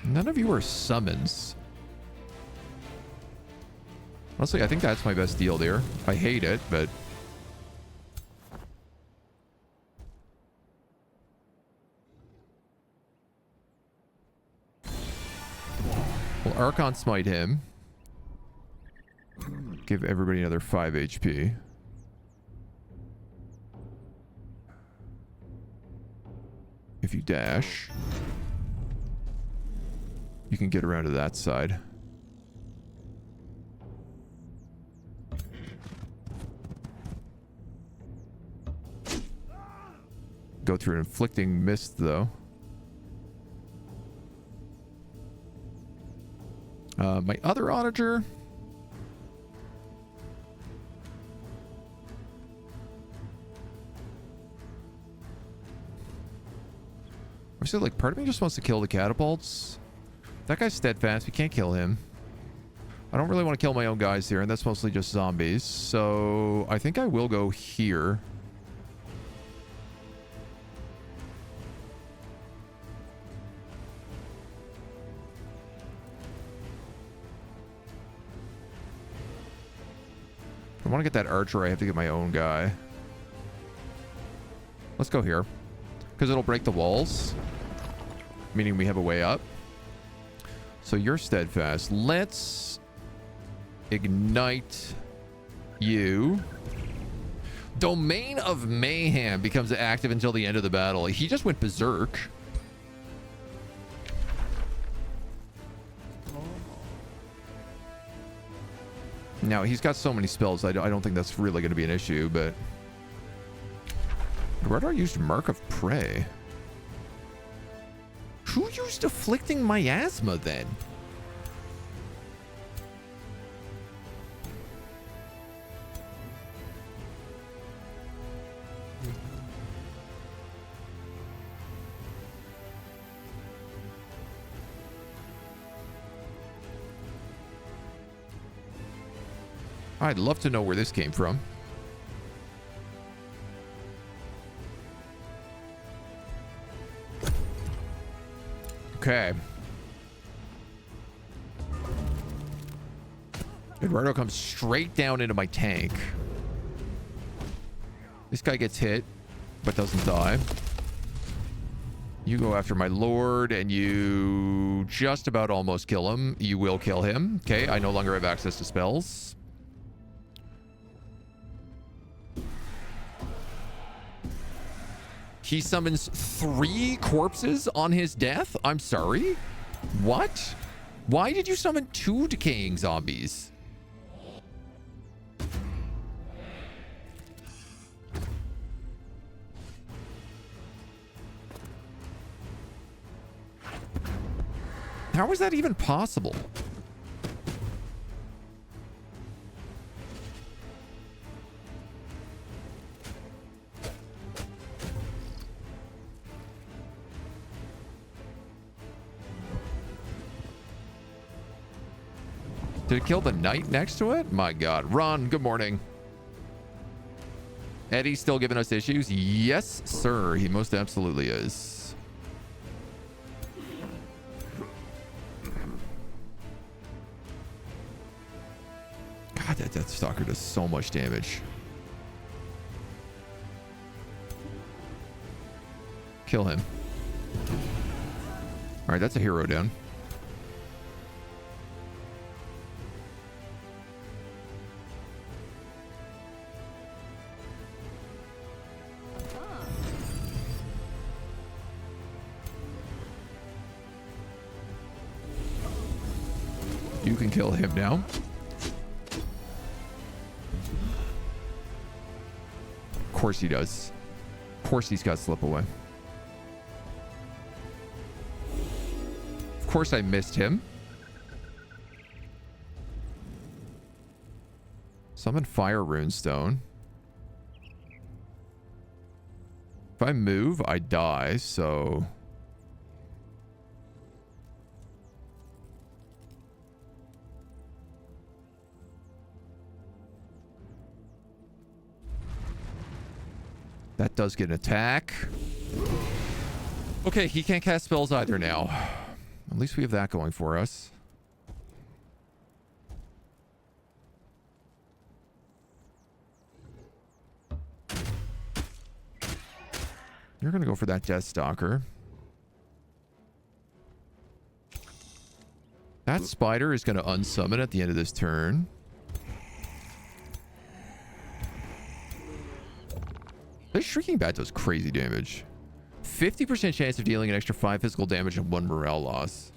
None of you are summons. Honestly, I think that's my best deal there. I hate it, but... Well, Archon Smite him. Give everybody another 5 HP. If you dash, you can get around to that side. Go through an inflicting mist, though. My other onager. I said, like, part of me just wants to kill the catapults. That guy's steadfast. We can't kill him. I don't really want to kill my own guys here, and that's mostly just zombies. So I think I will go here. If I want to get that archer, I have to get my own guy. Let's go here. Because it'll break the walls. Meaning we have a way up. So you're steadfast. Let's ignite you. Domain of Mayhem becomes active until the end of the battle. He just went berserk. Now, he's got so many spells, I don't think that's really going to be an issue, but... Radar used Mark of Prey. Who used Afflicting Miasma, then? I'd love to know where this came from. Okay. Eduardo comes straight down into my tank. This guy gets hit, but doesn't die. You go after my lord, and you just about almost kill him. You will kill him. Okay, I no longer have access to spells. He summons 3 corpses on his death? I'm sorry? What? Why did you summon 2 decaying zombies? How is that even possible? Did it kill the knight next to it? My God. Ron, good morning. Eddie's still giving us issues? Yes, sir. He most absolutely is. God, that Death Stalker does so much damage. Kill him. All right, that's a hero down. You can kill him now. Of course he does. Of course he's got slip away. Of course I missed him. Summon Fire Runestone. If I move, I die, so... That does get an attack. Okay, he can't cast spells either now. At least we have that going for us. You're going to go for that Death Stalker. That spider is going to unsummon at the end of this turn. This Shrieking Bat does crazy damage. 50% chance of dealing an extra 5 physical damage and 1 morale loss.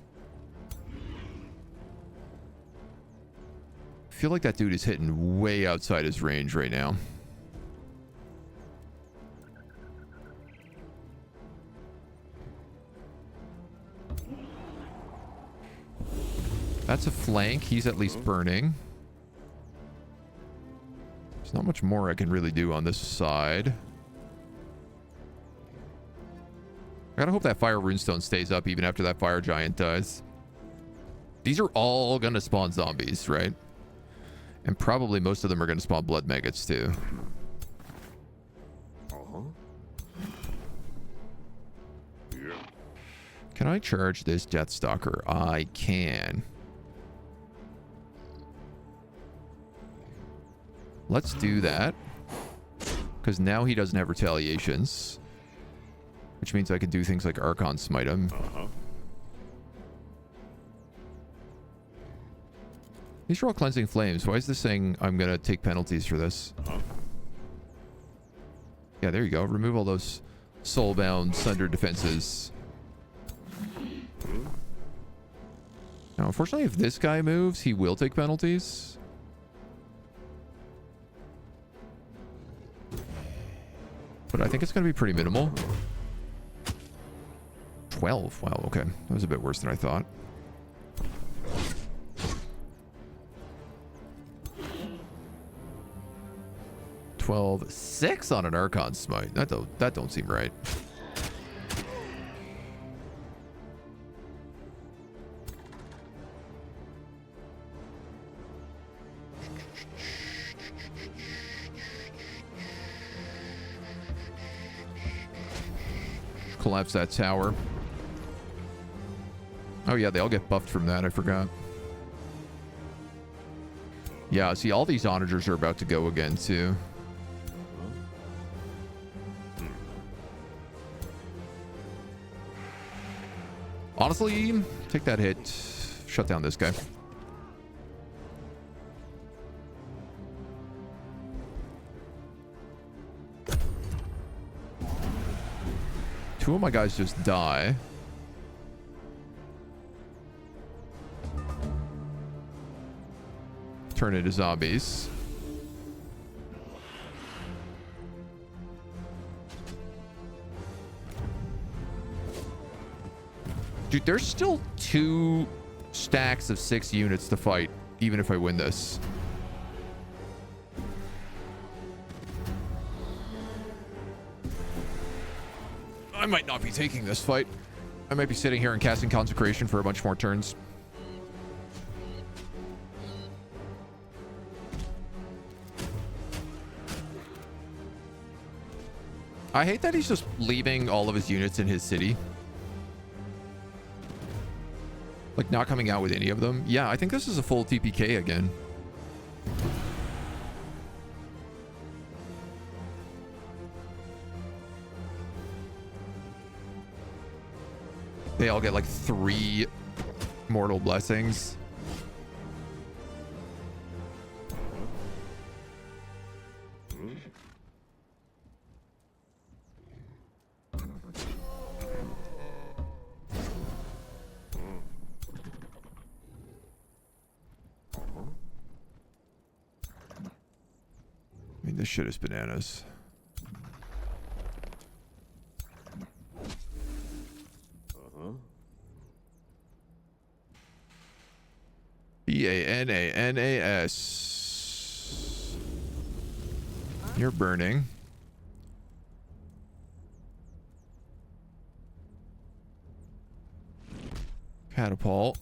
I feel like that dude is hitting way outside his range right now. That's a flank. He's at least burning. There's not much more I can really do on this side. I gotta hope that fire runestone stays up even after that fire giant dies. These are all gonna spawn zombies, right? And probably most of them are gonna spawn blood maggots too. Can I charge this Deathstalker? I can. Let's do that. Because now he doesn't have retaliations. Which means I can do things like Archon Smite him. These are all cleansing flames. Why is this saying I'm going to take penalties for this? Yeah, there you go. Remove all those soulbound, sundered defenses. Now, unfortunately, if this guy moves, he will take penalties. But I think it's going to be pretty minimal. 12. Wow, okay. That was a bit worse than I thought. $12.6 on an Archon Smite. That don't seem right. Collapse that tower. Oh yeah, they all get buffed from that. I forgot. Yeah, see, all these onagers are about to go again too. Honestly, take that hit. Shut down this guy. Two of my guys just die. Turn into zombies. Dude, there's still 2 stacks of 6 units to fight, even if I win this. I might not be taking this fight. I might be sitting here and casting Consecration for a bunch more turns. I hate that he's just leaving all of his units in his city. Like, not coming out with any of them. Yeah, I think this is a full TPK again. They all get like 3 mortal blessings. I mean, this shit is bananas. Bananas. You're burning. Catapult.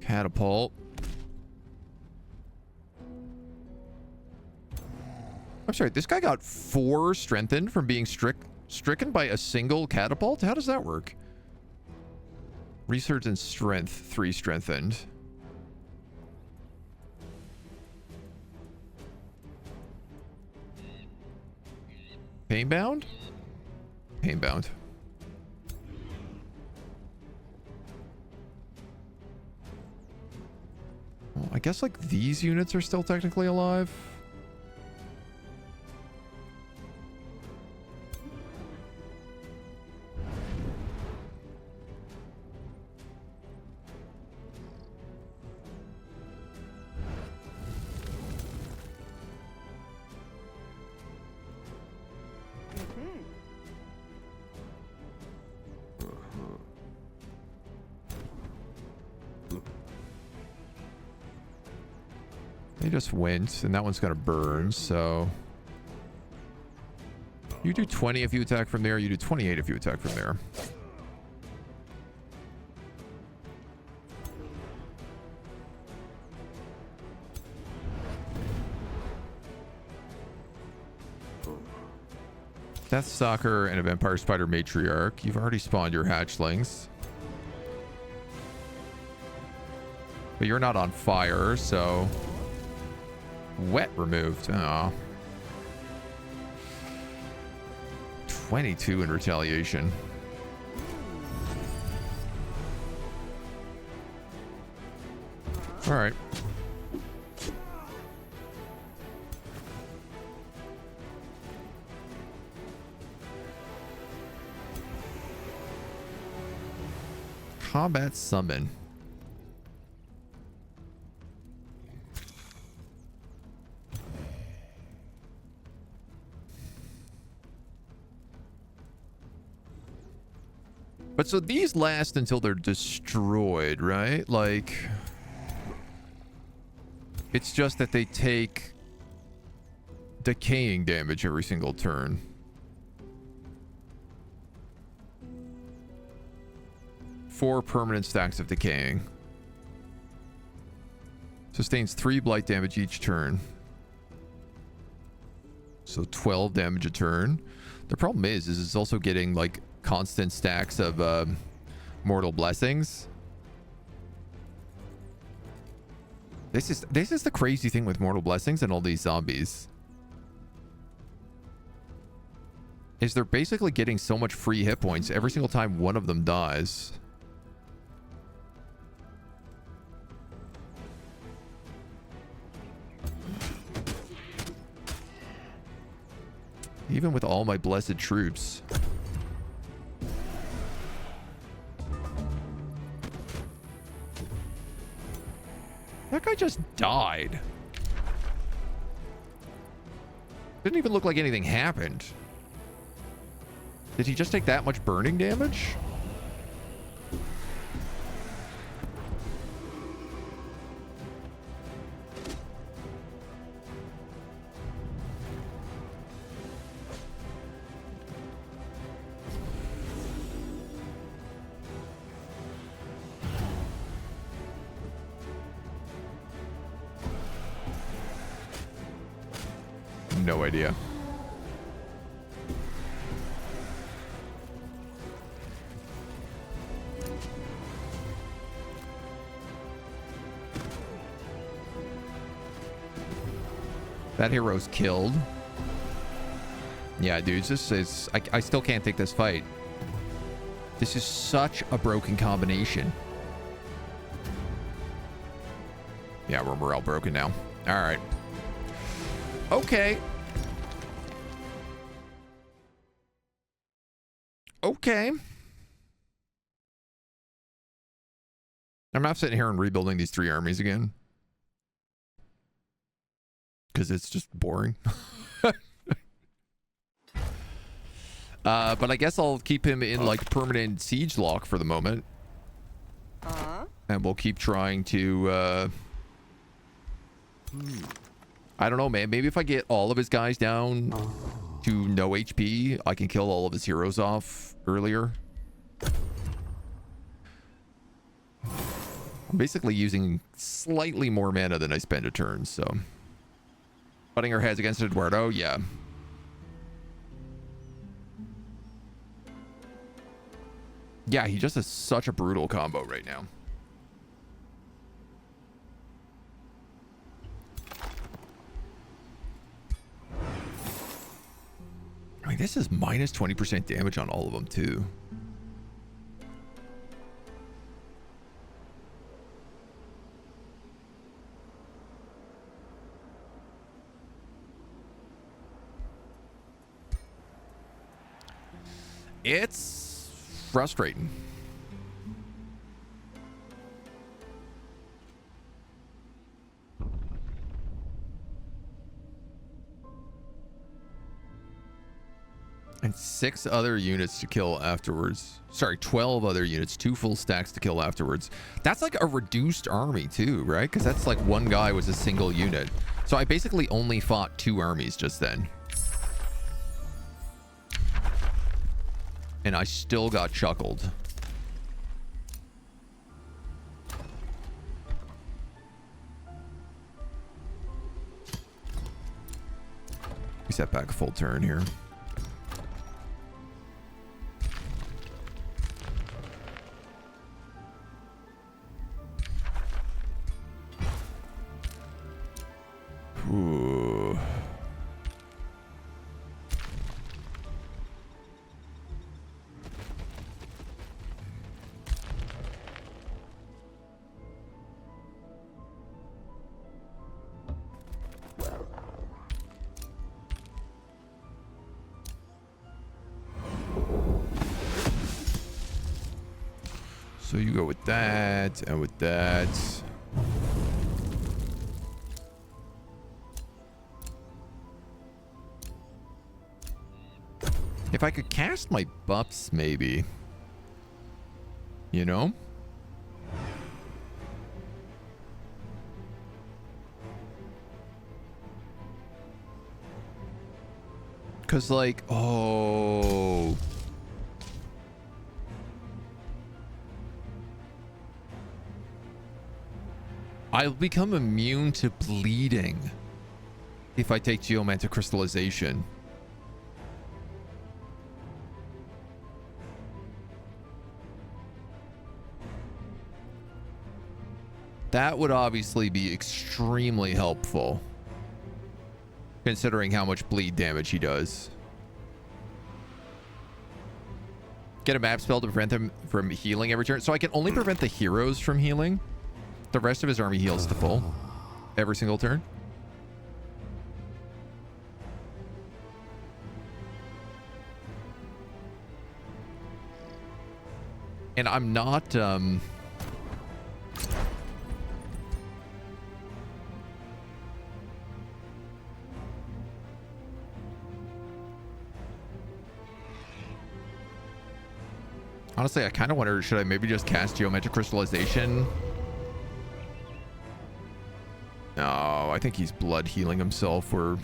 Catapult. I'm sorry, this guy got 4 strengthened from being stricken by a single catapult? How does that work? Research and strength, 3 strengthened. Painbound? Painbound. I guess like these units are still technically alive. They just went, and that one's gonna burn, so... You do 20 if you attack from there, you do 28 if you attack from there. Death Stalker and a Vampire Spider Matriarch. You've already spawned your hatchlings. But you're not on fire, so... Wet removed. Oh. 22 in retaliation. All right. Combat summon. But so these last until they're destroyed, right? Like, it's just that they take decaying damage every single turn. Four permanent stacks of decaying. Sustains 3 blight damage each turn. So 12 damage a turn. The problem is it's also getting like constant stacks of mortal blessings. This is the crazy thing with mortal blessings and all these zombies. Is they're basically getting so much free hit points every single time one of them dies. Even with all my blessed troops. That guy just died. Didn't even look like anything happened. Did he just take that much burning damage? No idea. That hero's killed. Yeah, dude, this is... I still can't take this fight. This is such a broken combination. Yeah, we're morale broken now. All right. Okay. Okay. I'm not sitting here and rebuilding these 3 armies again. Because it's just boring. But I guess I'll keep him in like permanent siege lock for the moment. And we'll keep trying to... I don't know, man. Maybe if I get all of his guys down to no HP, I can kill all of his heroes off earlier. I'm basically using slightly more mana than I spend a turn, so... Butting our heads against Eduardo, yeah. Yeah, he just has such a brutal combo right now. I mean, this is minus 20% damage on all of them, too. It's frustrating. And 6 other units to kill afterwards. Sorry, 12 other units, 2 full stacks to kill afterwards. That's like a reduced army too, right? Because that's like one guy was a single unit. So I basically only fought 2 armies just then. And I still got chuckled. We set back a full turn here. Ooh. So you go with that and with that. If I could cast my buffs, maybe. You know? Because, like, oh... I'll become immune to bleeding if I take geomantic crystallization. That would obviously be extremely helpful, considering how much bleed damage he does. Get a map spell to prevent him from healing every turn. So I can only prevent the heroes from healing. The rest of his army heals to full every single turn. And I'm not... Honestly, I kind of wonder, should I maybe just cast Geometric Crystallization? No, I think he's blood healing himself, or...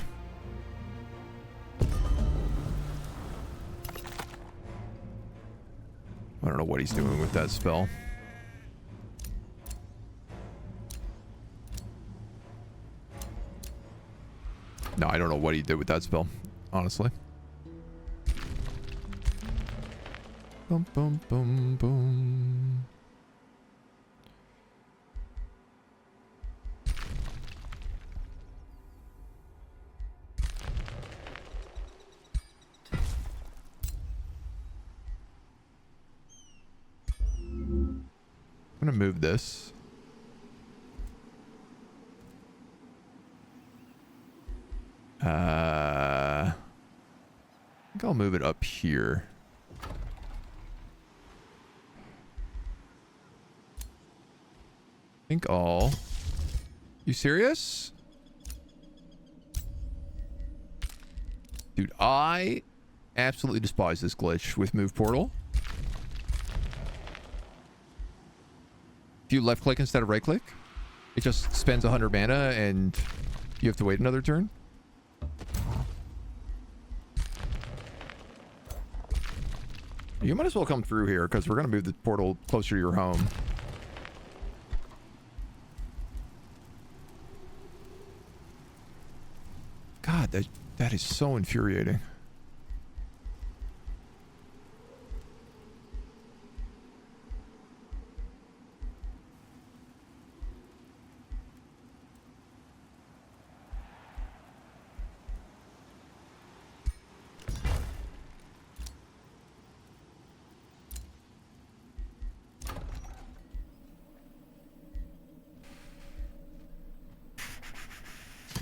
I don't know what he's doing with that spell. No, I don't know what he did with that spell, honestly. Boom, boom, boom, boom. I'm gonna move this. I think I'll move it up here. I think all. You serious? Dude, I absolutely despise this glitch with Move Portal. If you left click instead of right click, it just spends 100 mana and you have to wait another turn. You might as well come through here because we're going to move the portal closer to your home. God, that is so infuriating.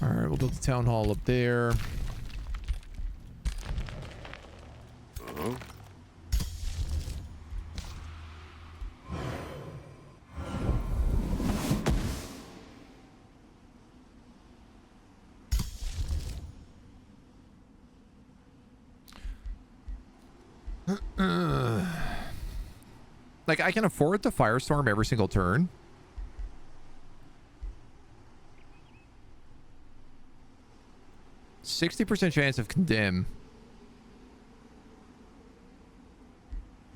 All right, we'll build the town hall up there. Like, I can afford to Firestorm every single turn. %60 chance of Condemn.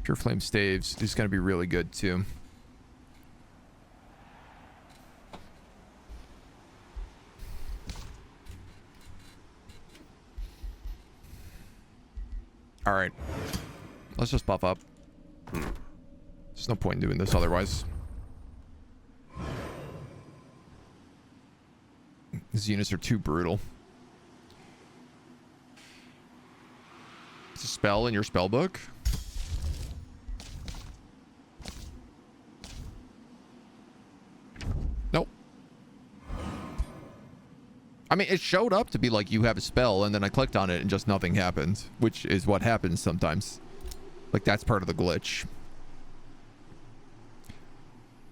Pure Flame Staves is going to be really good, too. All right. Let's just buff up. There's no point in doing this otherwise. These units are too brutal. It's a spell in your spell book. Nope. I mean, it showed up to be like you have a spell, and then I clicked on it and just nothing happened, which is what happens sometimes. Like, that's part of the glitch.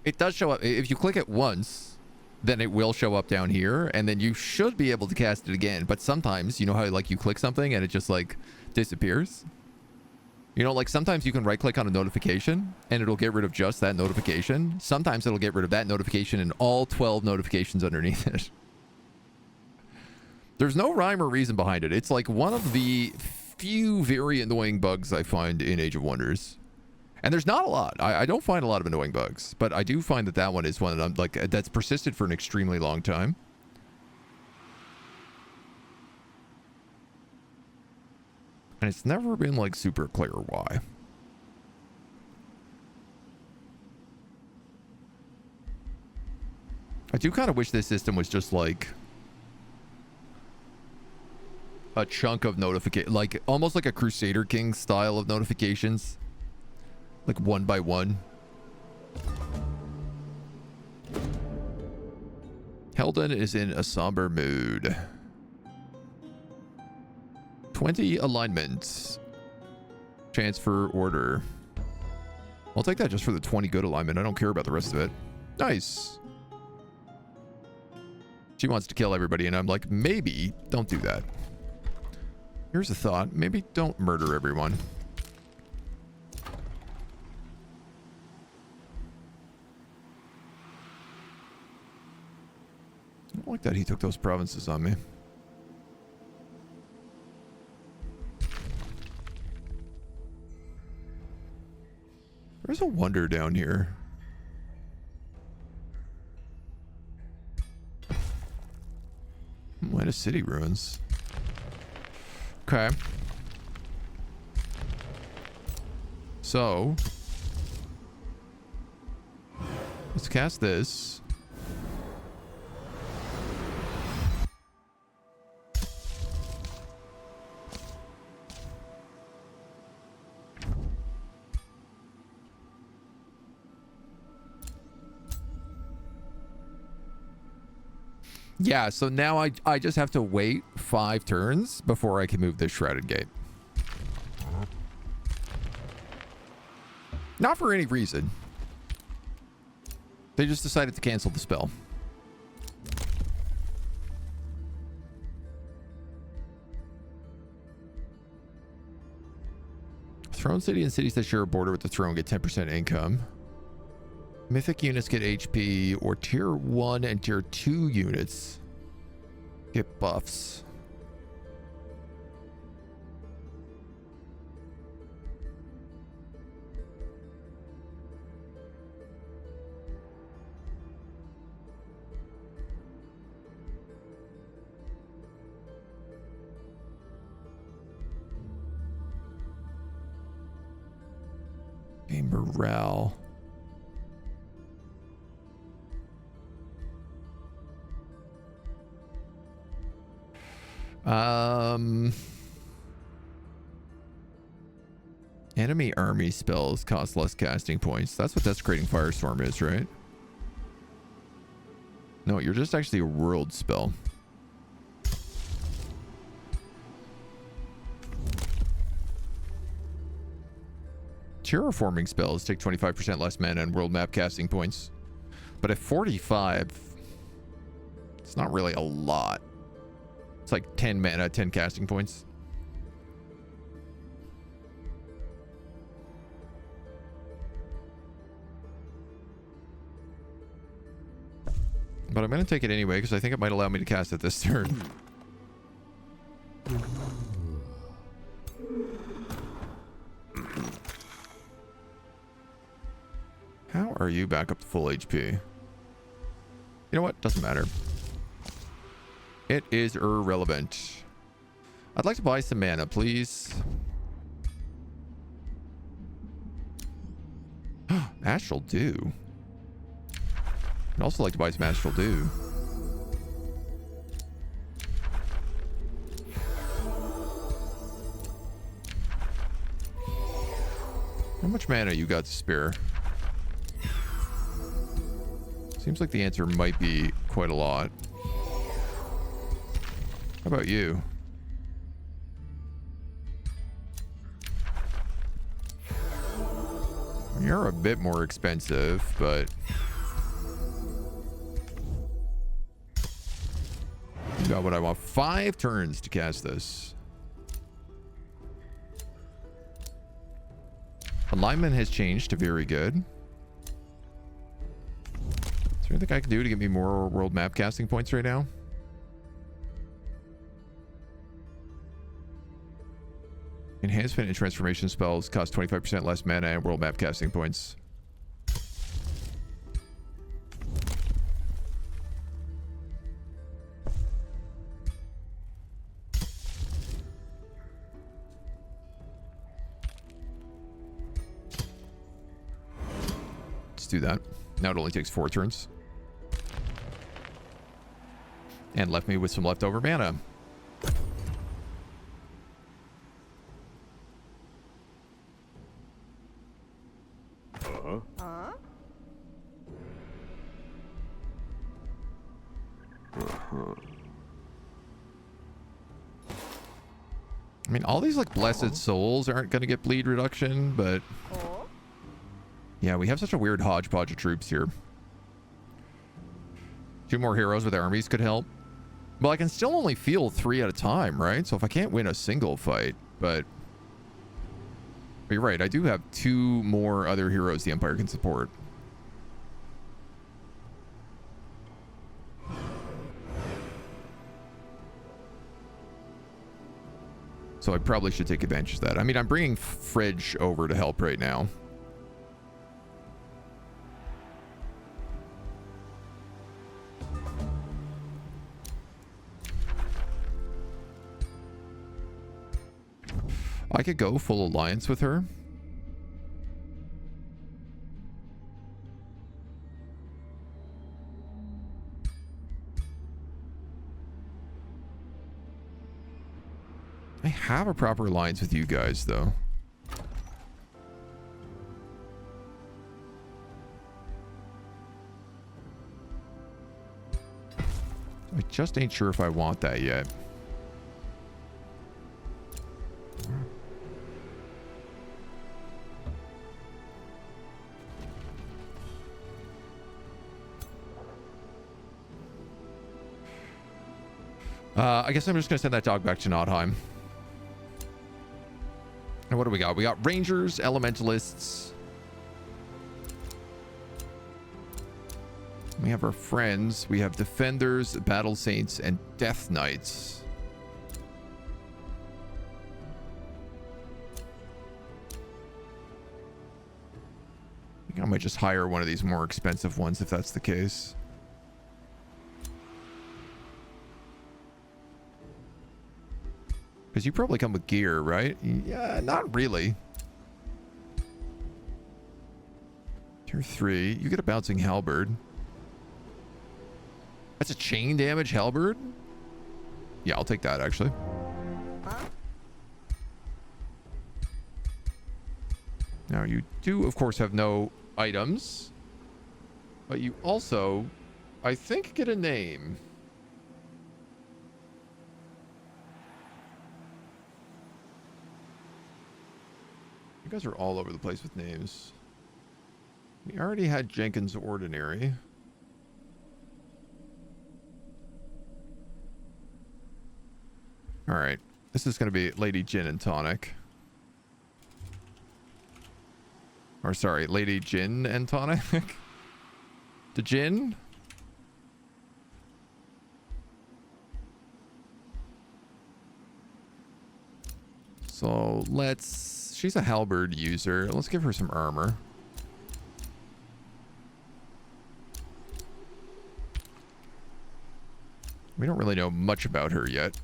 It does show up. If you click it once, then it will show up down here, and then you should be able to cast it again. But sometimes, you know how, like, you click something and it just, like, disappears? You know, like, sometimes you can right-click on a notification, and it'll get rid of just that notification. Sometimes it'll get rid of that notification and all 12 notifications underneath it. There's no rhyme or reason behind it. It's, like, one of the few very annoying bugs I find in Age of Wonders. And there's not a lot. I don't find a lot of annoying bugs, but I do find that that one is one that I'm like that's persisted for an extremely long time. And it's never been like super clear why. I do kind of wish this system was just like a chunk of notification, like almost like a Crusader King style of notifications. Like one by one. Helden is in a somber mood. 20 alignments. Chance for order. I'll take that just for the 20 good alignment. I don't care about the rest of it. Nice. She wants to kill everybody, and I'm like, maybe don't do that. Here's a thought. Maybe don't murder everyone. I don't like that he took those provinces on me. There's a wonder down here. Land of City ruins. Okay. So let's cast this. Yeah, so now I just have to wait 5 turns before I can move this Shrouded Gate. Not for any reason. They just decided to cancel the spell. Throne City and cities that share a border with the throne get 10% income. Mythic units get HP, or tier 1 and tier 2 units get buffs. Game morale. Enemy army spells cost less casting points. That's what Desecrating Firestorm is, right? No, you're just actually a world spell. Terraforming spells take 25% less mana and world map casting points. But at 45, it's not really a lot. It's like 10 mana, 10 casting points. But I'm going to take it anyway because I think it might allow me to cast it this turn. How are you back up to full HP? You know what? Doesn't matter. It is irrelevant. I'd like to buy some mana, please. Astral Dew. I'd also like to buy some Astral Dew. How much mana you got to spare? Seems like the answer might be quite a lot. How about you? You're a bit more expensive, but you got what I want. 5 turns to cast this. Alignment has changed to very good. Is there anything I can do to get me more world map casting points right now? Enhancement and transformation spells cost 25% less mana and world map casting points. Let's do that. Now it only takes 4 turns. And left me with some leftover mana. I mean, all these like blessed souls aren't going to get bleed reduction, but yeah, we have such a weird hodgepodge of troops here. 2 more heroes with armies could help. Well, I can still only field 3 at a time, right? So if I can't win a single fight, but you're right, I do have 2 more other heroes the Empire can support. So I probably should take advantage of that. I mean, I'm bringing Fridge over to help right now. I could go full alliance with her. I have a proper alliance with you guys, though. I just ain't sure if I want that yet. I guess I'm just going to send that dog back to Notheim. And what do we got? We got Rangers, Elementalists. We have our friends. We have Defenders, Battle Saints, and Death Knights. I think I might just hire one of these more expensive ones if that's the case. Because you probably come with gear, right? Yeah, not really. Tier 3. You get a bouncing halberd. That's a chain damage halberd? Yeah, I'll take that, actually. Now, you do, of course, have no items. But you also, I think, get a name. You guys are all over the place with names. We already had Jenkins Ordinary. All right. This is going to be Lady Gin and Tonic. Or sorry, Lady Gin and Tonic. The Gin? So let's... She's a halberd user. Let's give her some armor. We don't really know much about her yet.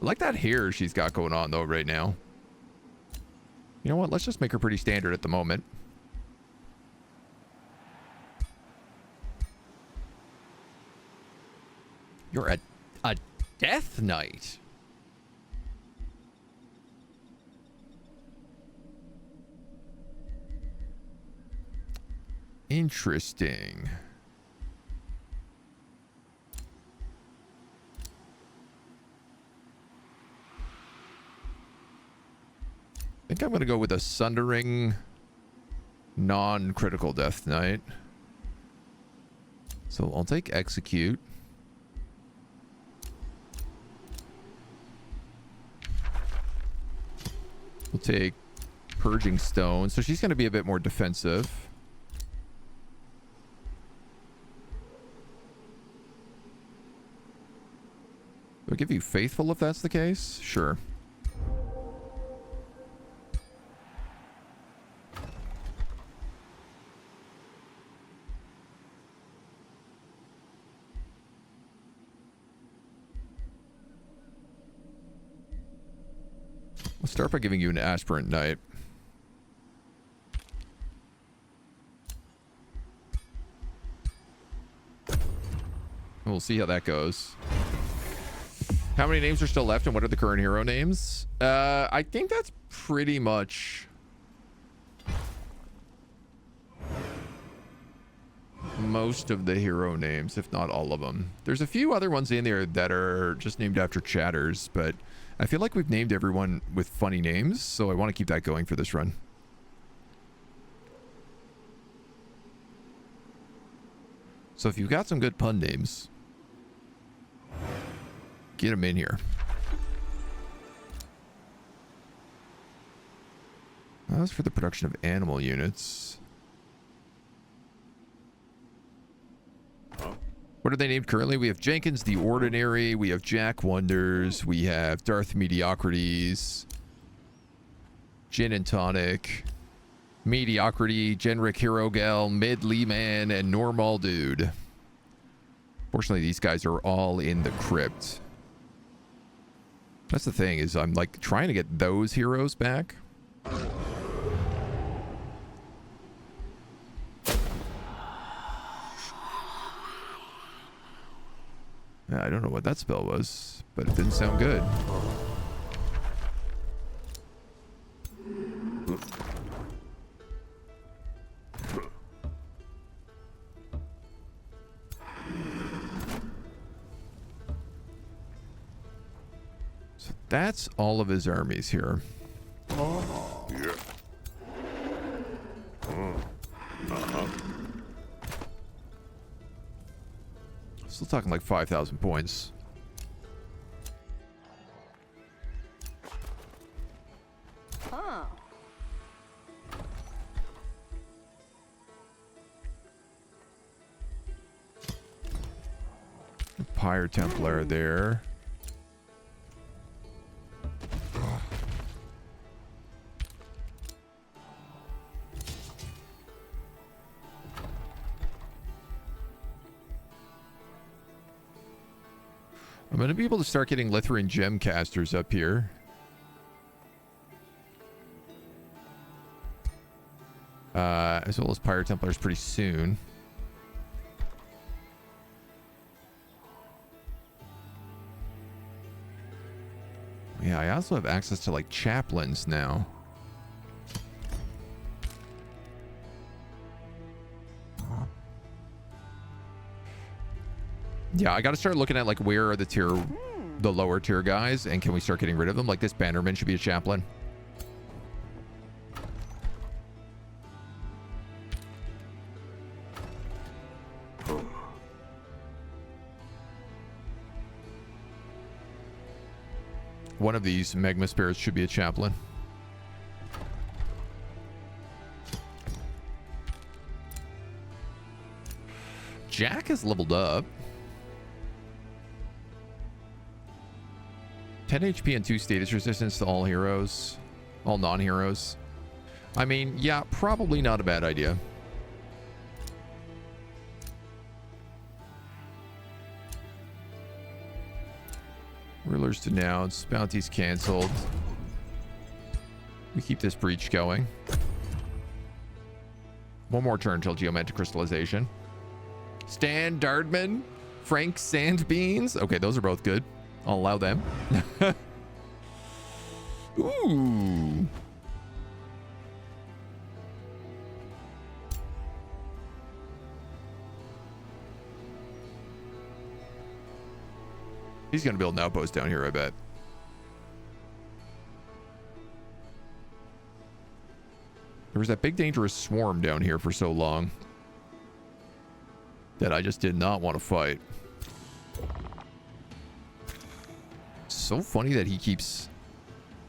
I like that hair she's got going on, though, right now. You know what? Let's just make her pretty standard at the moment. You're a Death Knight. Interesting. I think I'm going to go with a Sundering non-critical Death Knight. So I'll take Execute. We'll take Purging Stone. So she's going to be a bit more defensive. I'll give you Faithful if that's the case. Sure. We'll start by giving you an Aspirant Knight. We'll see how that goes. How many names are still left and what are the current hero names? I think that's pretty much most of the hero names, if not all of them. There's a few other ones in there that are just named after chatters, but I feel like we've named everyone with funny names, so I want to keep that going for this run. So if you've got some good pun names, get them in here. As for the production of animal units, what are they named currently? We have Jenkins the Ordinary, we have Jack Wonders, we have Darth Mediocrities, Gin and Tonic, Mediocrity, Genric Hero Gal, Mid Lee Man, and Normal Dude. Fortunately, these guys are all in the crypt. That's the thing, is I'm like trying to get those heroes back. I don't know what that spell was, but it didn't sound good. So that's all of his armies here. Oh, yeah. Still talking like 5,000 points. Huh. Pyre Templar there. I'm going to be able to start getting Lithrin Gemcasters up here. As well as Pyre Templars pretty soon. Yeah, I also have access to like chaplains now. Yeah, I got to start looking at like where are the lower tier guys, and can we start getting rid of them? Like this Bannerman should be a chaplain. One of these Magma Spirits should be a chaplain. Jack has leveled up. 10 HP and 2 status resistance to all heroes. All non-heroes. I mean, yeah, probably not a bad idea. Rulers denounced. Bounties canceled. We keep this breach going. One more turn till geomantic crystallization. Stan Dardman. Frank Sandbeans. Okay, those are both good. I'll allow them. Ooh. He's going to build an outpost down here, I bet. There was that big dangerous swarm down here for so long that I just did not want to fight. So funny that he keeps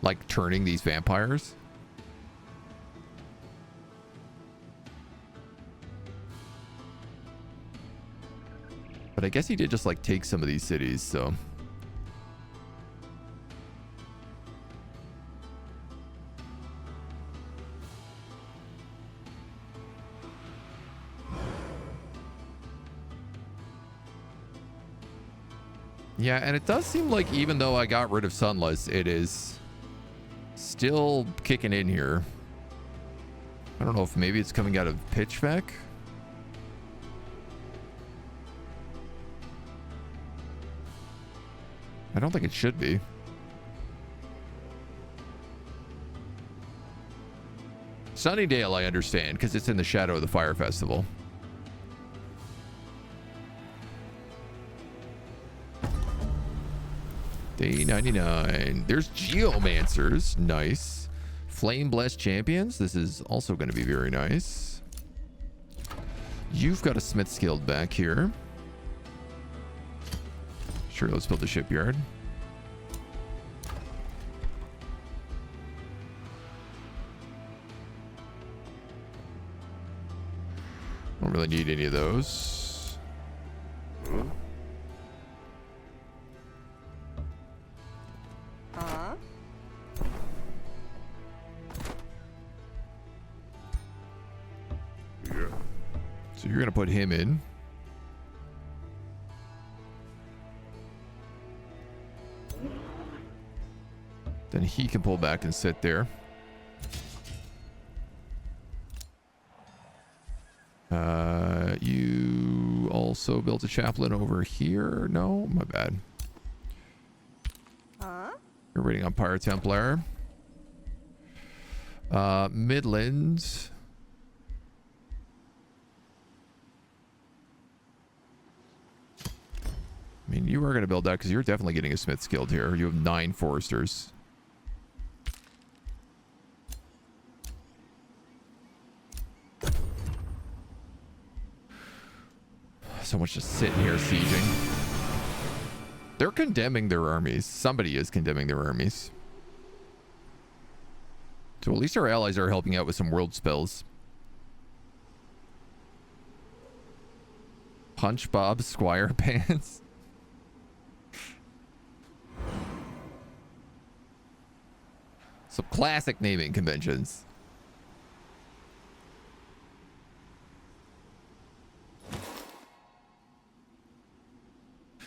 like turning these vampires. But I guess he did just like take some of these cities, so. Yeah, and it does seem like even though I got rid of Sunless, it is still kicking in here. I don't know if maybe it's coming out of Pitchback. I don't think it should be. Sunnydale, I understand, because it's in the shadow of the Phyre Festival. Day 99. There's Geomancers. Nice. Flame Blessed Champions. This is also going to be very nice. You've got a Smith's Guild back here. Sure, let's build a shipyard. Don't really need any of those. So you're going to put him in. Then he can pull back and sit there. You also built a chaplain over here. No, my bad. You're waiting on Pyre Templar. Midlands. I mean, you are going to build that because you're definitely getting a Smith's Guild here. You have 9 foresters. So much just sitting here sieging. They're condemning their armies. Somebody is condemning their armies. So at least our allies are helping out with some world spells. Punch Bob Squire Pants. Some classic naming conventions.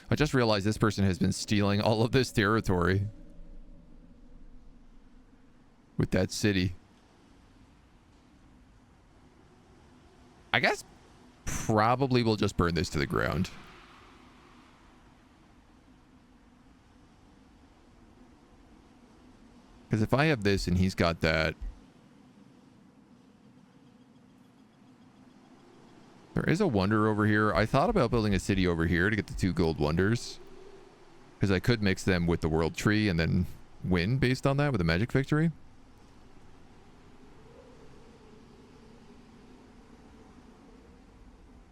I just realized this person has been stealing all of this territory with that city. I guess probably we'll just burn this to the ground. Because if I have this and he's got that, there is a wonder over here. I thought about building a city over here to get the 2 gold wonders. Because I could mix them with the world tree and then win based on that with a magic victory.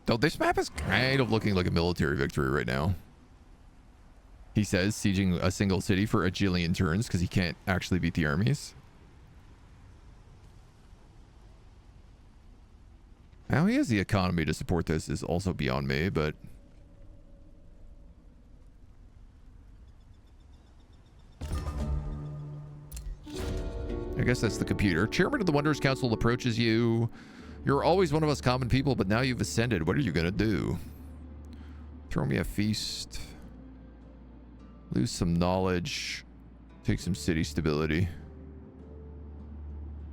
Though this map is kind of looking like a military victory right now. He says sieging a single city for a jillion turns because he can't actually beat the armies. How he has the economy to support this is also beyond me, but... I guess that's the computer. Chairman of the Wonders Council approaches you. You're always one of us common people, but now you've ascended. What are you going to do? Throw me a feast. Lose some knowledge. Take some city stability.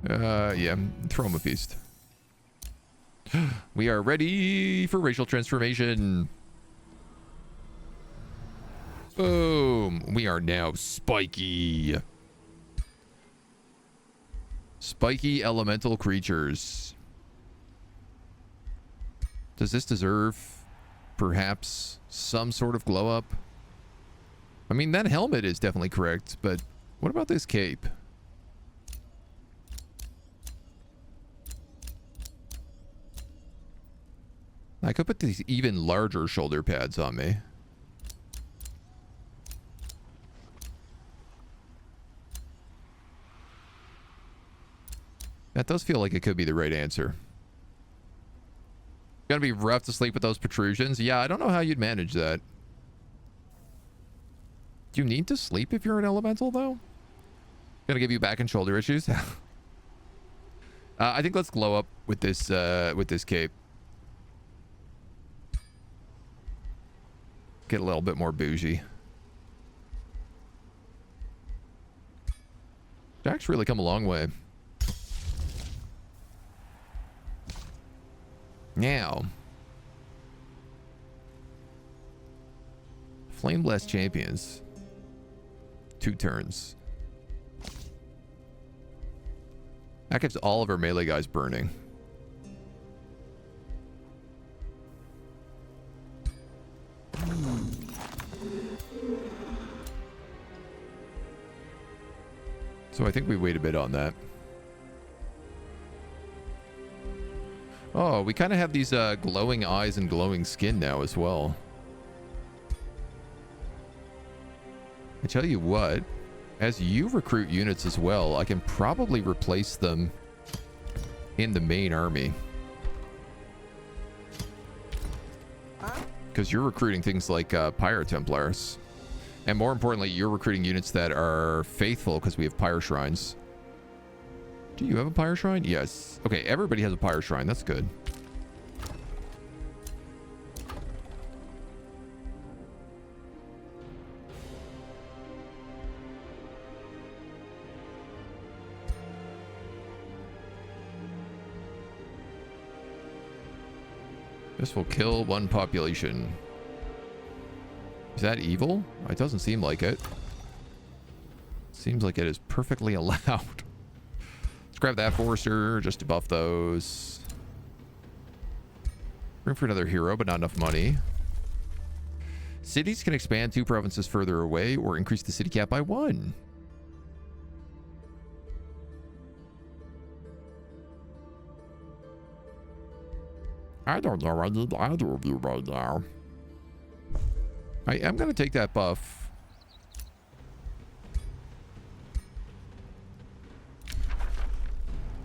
Yeah, throw him a feast. We are ready for racial transformation. Boom. We are now spiky. Spiky elemental creatures. Does this deserve perhaps some sort of glow up? I mean, that helmet is definitely correct, but what about this cape? I could put these even larger shoulder pads on me. That does feel like it could be the right answer. Gonna be rough to sleep with those protrusions. Yeah, I don't know how you'd manage that. Do you need to sleep if you're an elemental, though? Gonna give you back and shoulder issues. I think let's glow up with this cape. Get a little bit more bougie. Jack's really come a long way. Now, Flame Blast Champions. 2 turns. That gives all of our melee guys burning. So I think we wait a bit on that. Oh, we kind of have these glowing eyes and glowing skin now as well. I tell you what, as you recruit units as well, I can probably replace them in the main army. Because you're recruiting things like Pyre Templars. And more importantly, you're recruiting units that are faithful because we have Pyre Shrines. Do you have a Pyre Shrine? Yes. Okay, everybody has a Pyre Shrine. That's good. This will kill 1 population. Is that evil? It doesn't seem like it. Seems like it is perfectly allowed. Let's grab that Forester just to buff those. Room for another hero, but not enough money. Cities can expand 2 provinces further away or increase the city cap by 1. I don't know. I need either of you right now. I am going to take that buff.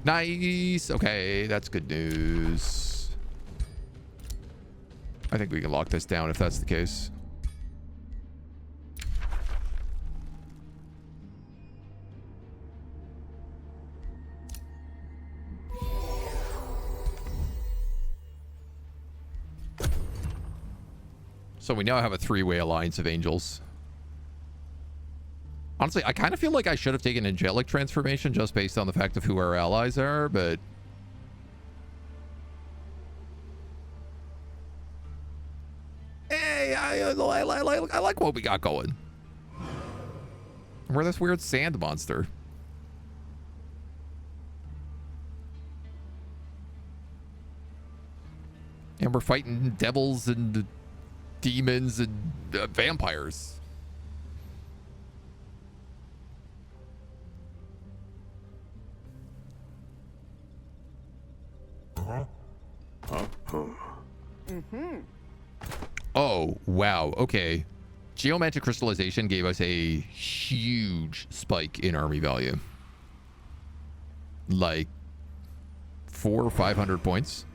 Nice. Okay, that's good news. I think we can lock this down if that's the case. So we now have a 3-way alliance of angels. Honestly, I kind of feel like I should have taken angelic transformation just based on the fact of who our allies are, but... Hey, I like what we got going. We're this weird sand monster. And we're fighting devils and... demons and vampires. Oh, wow. Okay. Geomantic crystallization gave us a huge spike in army value. Like 400 or 500 points.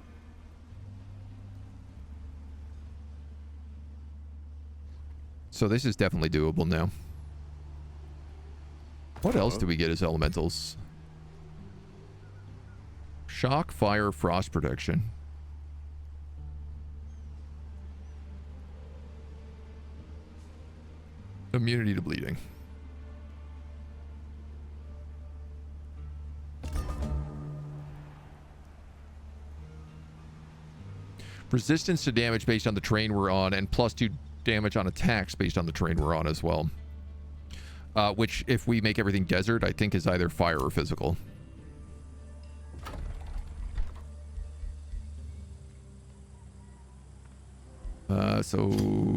So this is definitely doable now. What else do we get as elementals? Shock, fire, frost protection. Immunity to bleeding. Resistance to damage based on the terrain we're on, and +2 damage on attacks based on the terrain we're on as well. Which, if we make everything desert, I think is either fire or physical. So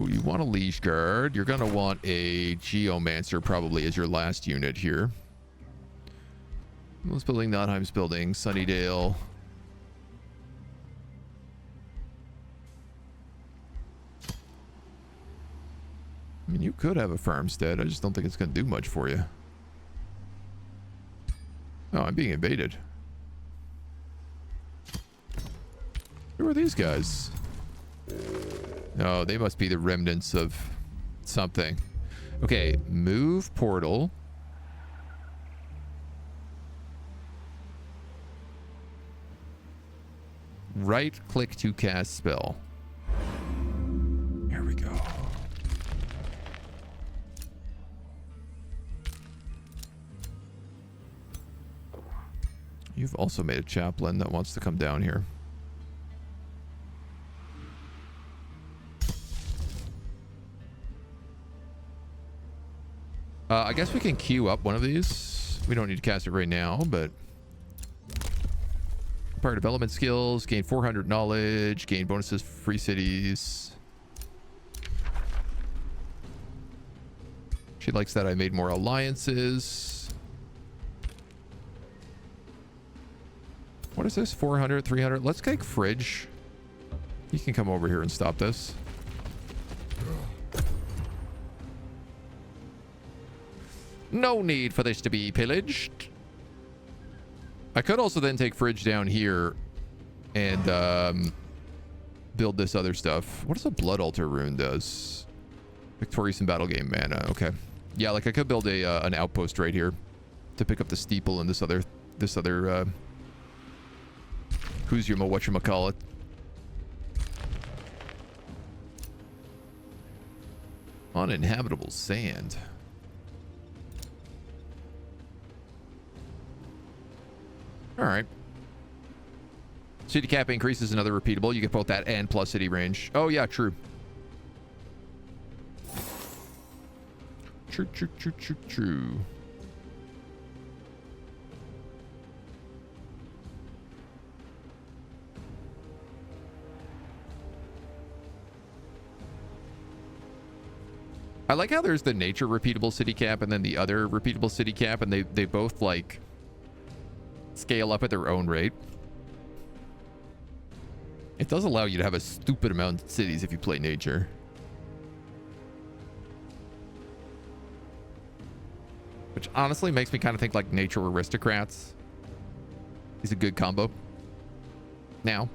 you want a Liege Guard. You're going to want a Geomancer probably as your last unit here. Most building, Notheim's building, Sunnydale. I mean, you could have a farmstead. I just don't think it's going to do much for you. Oh, I'm being invaded. Who are these guys? Oh, they must be the remnants of something. Okay, move portal. Right click to cast spell. There we go. You've also made a chaplain that wants to come down here. I guess we can queue up one of these. We don't need to cast it right now, but... Empire development skills, gain 400 knowledge, gain bonuses for free cities. She likes that I made more alliances. What is this? 400, 300? Let's take Fridge. You can come over here and stop this. No need for this to be pillaged. I could also then take Fridge down here and build this other stuff. What does a Blood Altar rune does? Victorious in battle game mana. Okay. Yeah, like I could build a an outpost right here to pick up the steeple and this other who's your whatchamacallit. Uninhabitable sand. All right. City cap increases another repeatable. You get both that and plus city range. Oh, yeah, true. True. I like how there's the nature repeatable city cap and then the other repeatable city cap, and they both like scale up at their own rate. It does allow you to have a stupid amount of cities if you play nature. Which honestly makes me kind of think like nature aristocrats is a good combo. Now.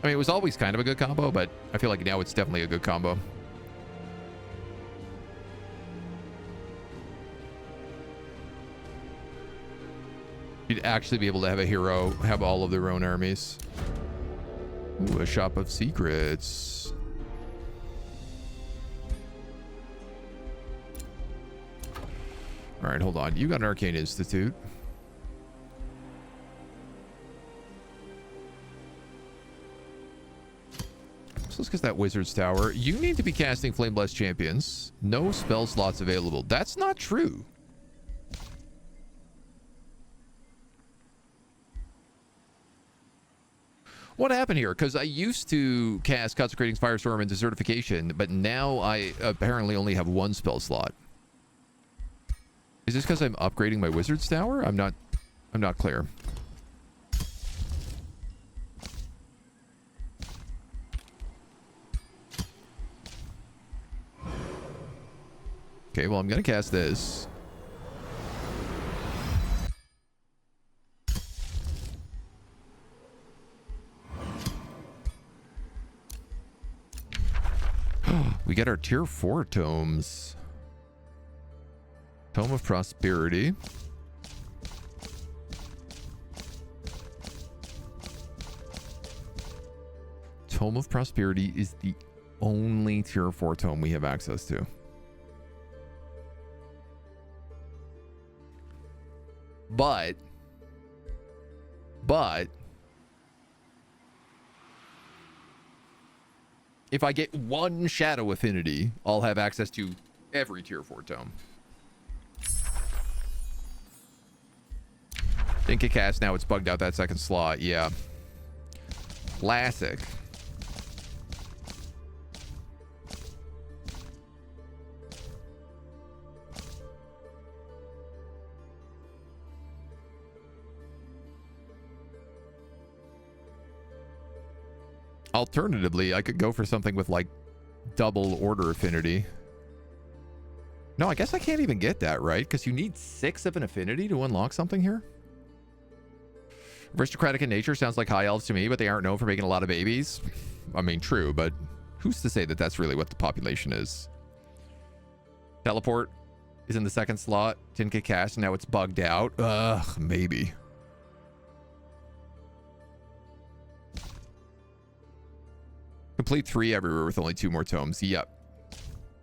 I mean, it was always kind of a good combo, but I feel like now it's definitely a good combo. You'd actually be able to have a hero have all of their own armies. Ooh, a shop of secrets. All right, hold on. You got an Arcane Institute. So let's get that Wizard's Tower. You need to be casting Flame Blessed Champions. No spell slots available. That's not true. What happened here? Because I used to cast Consecrating Firestorm into Certification, but now I apparently only have one spell slot. Is this because I'm upgrading my Wizard's Tower? I'm not clear. Okay, well, I'm going to cast this. We get our tier 4 tomes. Tome of Prosperity. Tome of Prosperity is the only tier 4 tome we have access to. But if I get one Shadow Affinity, I'll have access to every tier 4 tome. Didn't get cast, now it's bugged out that second slot. Yeah. Classic. Alternatively, I could go for something with like double order affinity. No, I guess I can't even get that, right? Because you need 6 of an affinity to unlock something here. Aristocratic in nature sounds like high elves to me, but they aren't known for making a lot of babies. I mean, true, but who's to say that that's really what the population is? Teleport is in the second slot. Didn't get cast, and now it's bugged out. Ugh, maybe. Complete 3 everywhere with only 2 more tomes. Yep.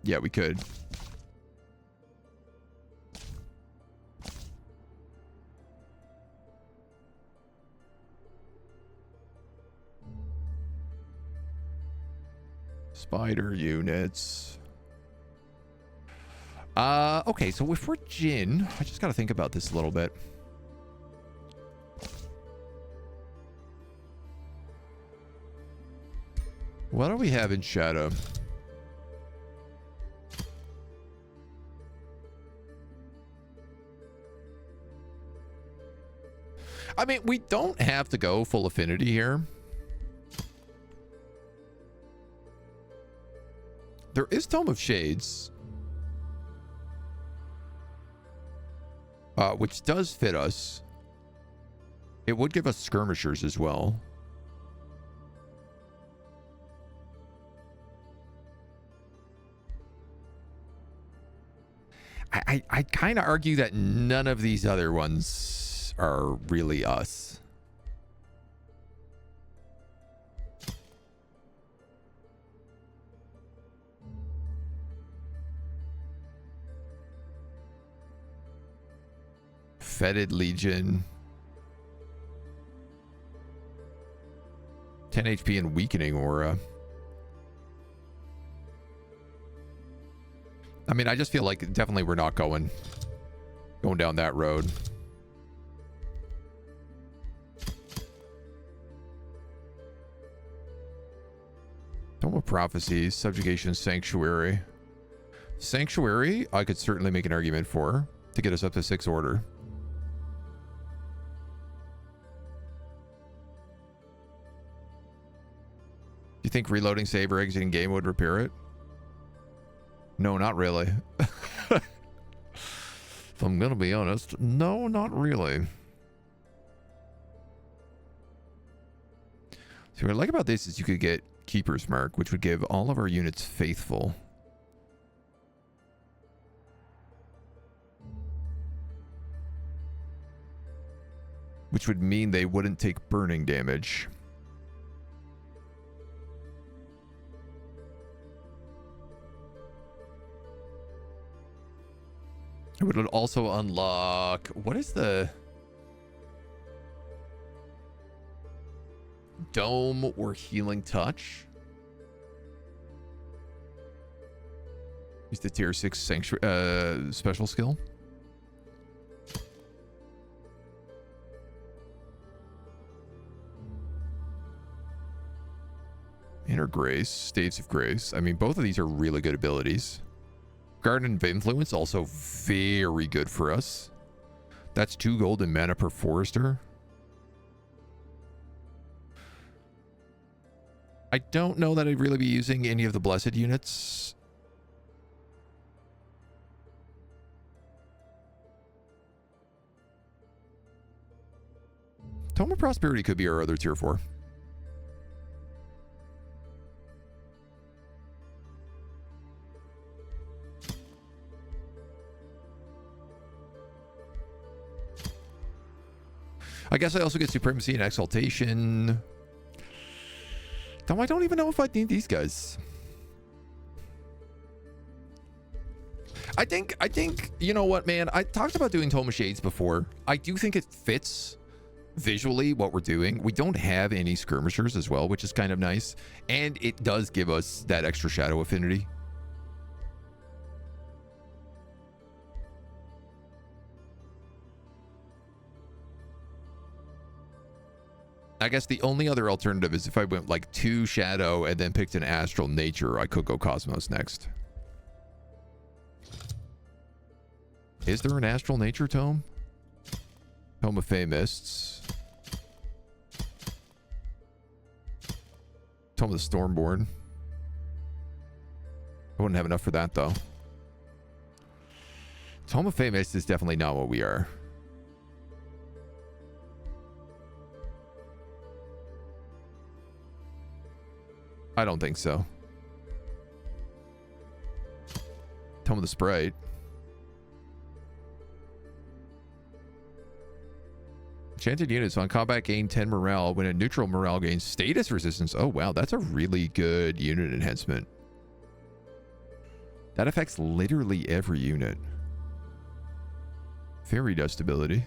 Yeah, we could. Spider units. Okay, so if we're Jin, I just got to think about this a little bit. What do we have in Shadow? I mean, we don't have to go full affinity here. There is Tome of Shades, which does fit us. It would give us skirmishers as well. I'd kind of argue that none of these other ones are really us. Fetid Legion. 10 HP and weakening aura. I mean, I just feel like definitely we're not going down that road. Tome of Prophecies, Subjugation, Sanctuary. Sanctuary, I could certainly make an argument for to get us up to 6 order. Do you think reloading save or exiting game would repair it? No, not really. If I'm gonna be honest, no, not really. So what I like about this is you could get Keeper's Mark, which would give all of our units faithful. Which would mean they wouldn't take burning damage. It would also unlock... What is the... Dome or Healing Touch? Use the tier 6 sanctuary, special skill. Inner Grace, Staves of Grace. I mean, both of these are really good abilities. Garden of Influence, also very good for us. That's 2 gold and mana per Forester. I don't know that I'd really be using any of the Blessed units. Tome of Prosperity could be our other tier 4. I guess I also get Supremacy and Exaltation. Though I don't even know if I need these guys. I think, you know what, man? I talked about doing Tome of Shades before. I do think it fits visually what we're doing. We don't have any skirmishers as well, which is kind of nice. And it does give us that extra shadow affinity. I guess the only other alternative is if I went like 2 shadow and then picked an astral nature, I could go Cosmos next. Is there an astral nature tome? Tome of Fey Mists. Tome of the Stormborn. I wouldn't have enough for that though. Tome of Fey Mists is definitely not what we are. I don't think so. Tome of the Sprite. Enchanted units on combat gain 10 morale. When a neutral morale gains status resistance. Oh wow, that's a really good unit enhancement. That affects literally every unit. Fairy Dust ability.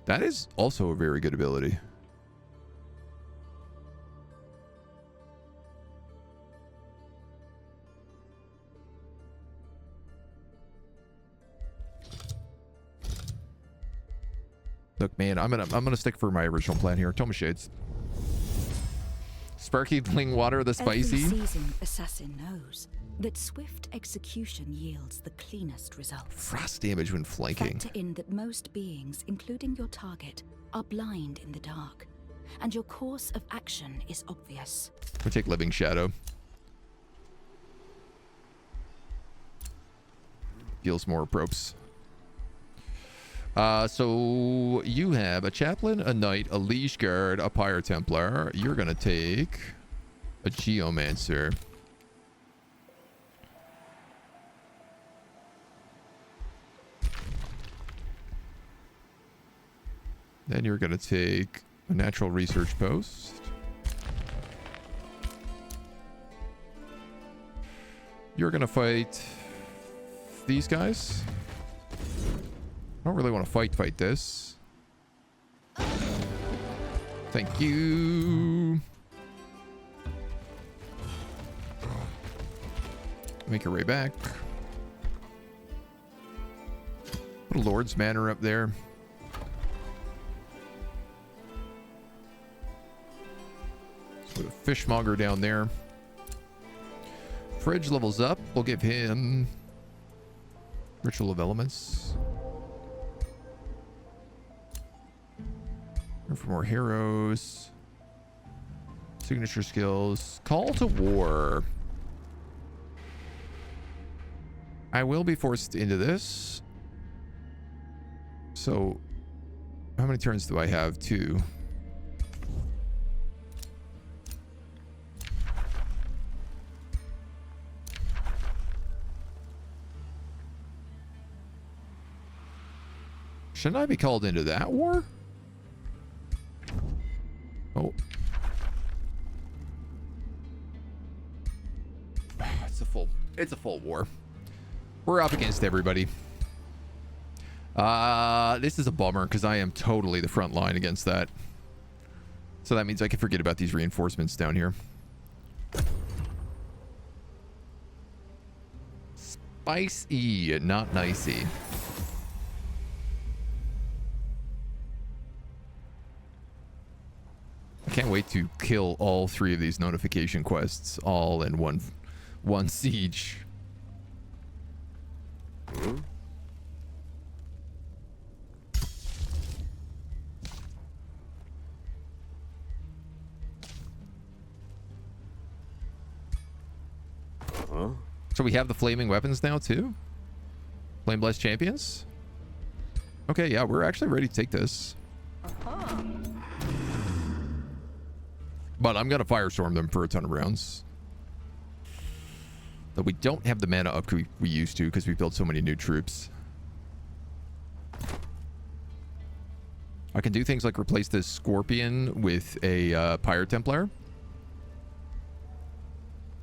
That is also a very good ability. Look, man, I'm gonna stick for my original plan here. Tome of Shades. Sparkling water, the spicy. Every seasoned assassin knows that swift execution yields the cleanest results. Frost damage when flanking. Factor in that most beings, including your target, are blind in the dark, and your course of action is obvious. We take Living Shadow. Deals more ropes. So you have a chaplain, a knight, a liege guard, a pyre templar. You're gonna take a geomancer. Then you're gonna take a natural research post. You're gonna fight these guys. I don't really want to fight this. Thank you. Make your way back. Put a Lord's Manor up there. Let's put a Fishmonger down there. Fridge levels up. We'll give him Ritual of Elements. For more heroes. Signature skills. Call to War. I will be forced into this. So, how many turns do I have? 2. Shouldn't I be called into that war? Oh. It's a full war. We're up against everybody. This is a bummer because I am totally the front line against that. So that means I can forget about these reinforcements down here. Spicy, not nicey. Can't wait to kill all 3 of these notification quests all in one siege. So we have the flaming weapons now too? Flame Blessed Champions? Okay, yeah, we're actually ready to take this. But I'm going to Firestorm them for a ton of rounds. But we don't have the mana up we used to because we built so many new troops. I can do things like replace this scorpion with a Pyre Templar.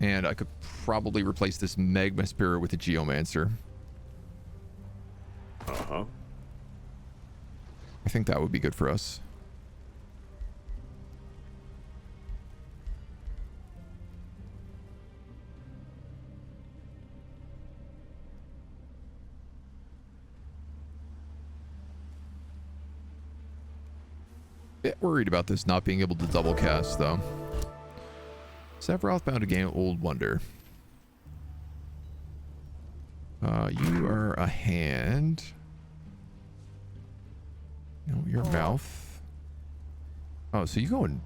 And I could probably replace this Magma Spirit with a Geomancer. Uh-huh. I think that would be good for us. Bit worried about this not being able to double cast, though. Sephiroth bound to gain Old Wonder. You are a hand. No, your mouth. Oh, so you go in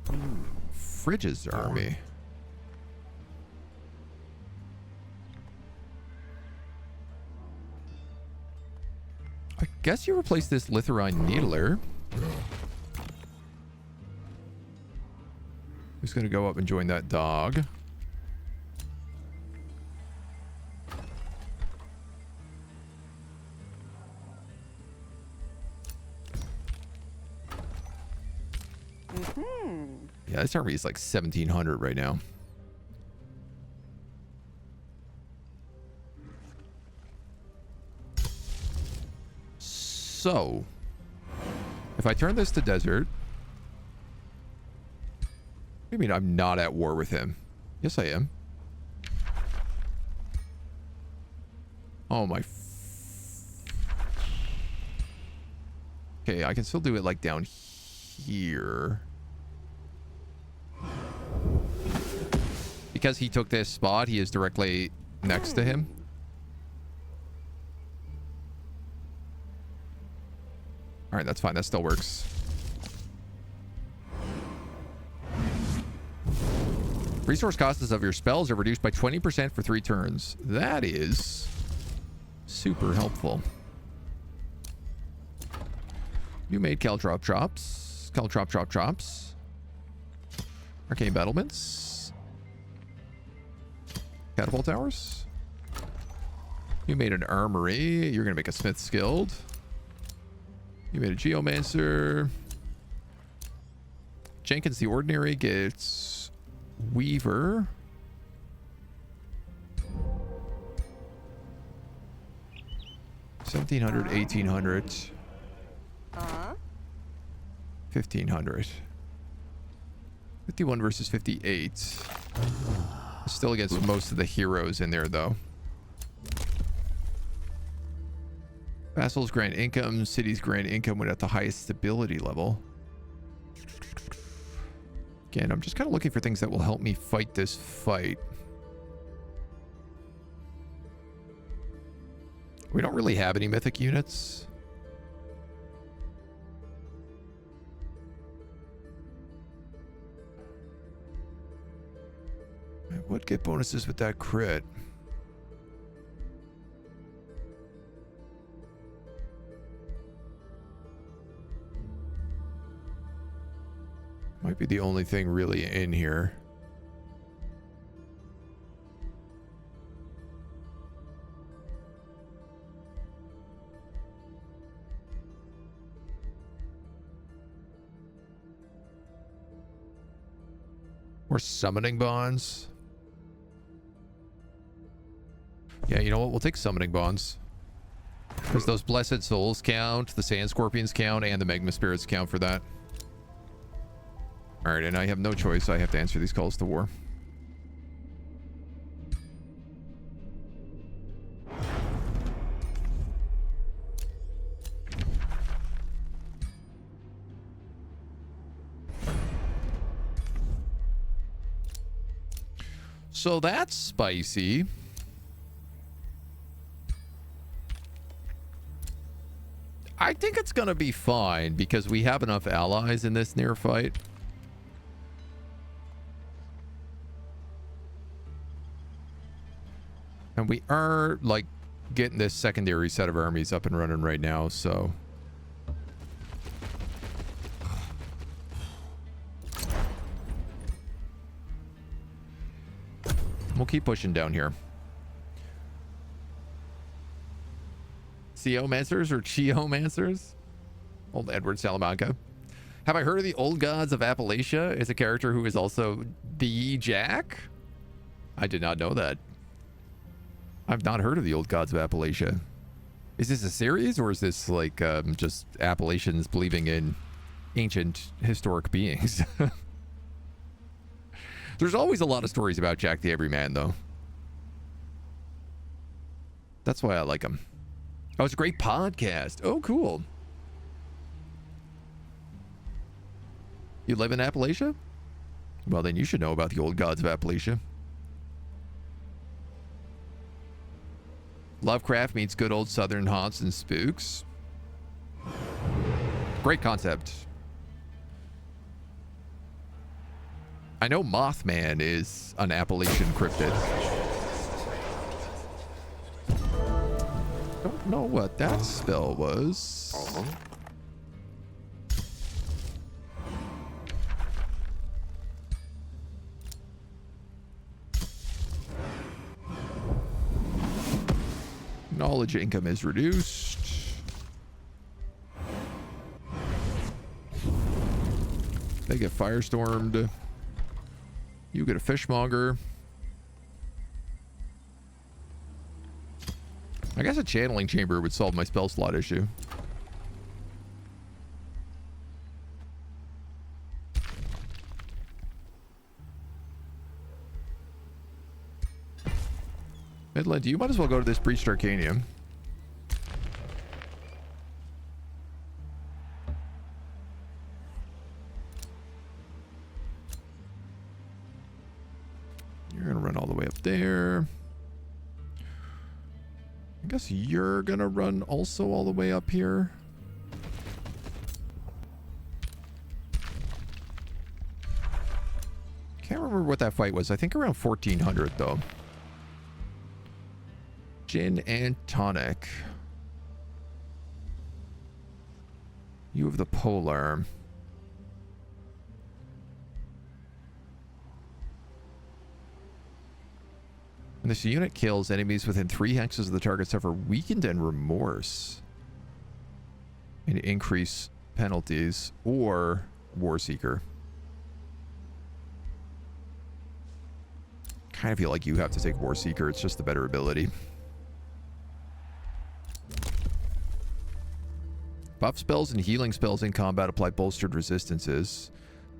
Fridge's army. I guess you replace this Litharine Needler. Who's going to go up and join that dog? Yeah, this army is like 1,700 right now. So, if I turn this to desert... What do you mean I'm not at war with him? Yes, I am. Oh, my... Okay, I can still do it like down here. Because he took this spot, he is directly next to him. Alright, that's fine. That still works. Resource costs of your spells are reduced by 20% for 3 turns. That is super helpful. You made Caltrop Drops. Caltrop Drop Drops. Arcane Battlements. Catapult Towers. You made an Armory. You're going to make a Smith's Guild. You made a Geomancer. Jenkins the Ordinary gets Weaver. $1,700, $1,800. 1,500. 51 versus 58. Still against most of the heroes in there, though. Vassals grant income. Cities grant income when at the highest stability level. Again, I'm just kind of looking for things that will help me fight this fight. We don't really have any mythic units. I would get bonuses with that crit. Might be the only thing really in here. Or summoning bonds. Yeah, you know what? We'll take summoning bonds. Because those blessed souls count, the sand scorpions count, and the magma spirits count for that. Alright, and I have no choice. I have to answer these calls to war. So that's spicy. I think it's going to be fine because we have enough allies in this near fight. And we are, like, getting this secondary set of armies up and running right now, so... We'll keep pushing down here. Geomancers or Geomancers? Old Edward Salamanca. Have I heard of the Old Gods of Appalachia? Is a character who is also the Jack? I did not know that. I've not heard of the Old Gods of Appalachia. Is this a series, or is this like just Appalachians believing in ancient historic beings? There's always a lot of stories about Jack the Everyman, though. That's why I like him. Oh, it's a great podcast. Oh, cool. You live in Appalachia? Well, then you should know about the Old Gods of Appalachia. Lovecraft meets good old southern haunts and spooks. Great concept. I know Mothman is an Appalachian cryptid. Don't know what that spell was. Knowledge income is reduced. They get firestormed. You get a fishmonger. I guess a channeling chamber would solve my spell slot issue. Midland, you might as well go to this Breached Arcanium. You're gonna run all the way up there. I guess you're gonna run also all the way up here. Can't remember what that fight was. I think around 1400 though. Gin and tonic. You have the polar. And this unit kills enemies within 3 hexes of the target suffer weakened and remorse. And increase penalties or Warseeker. Kind of feel like you have to take Warseeker. It's just the better ability. Buff spells and healing spells in combat apply bolstered resistances.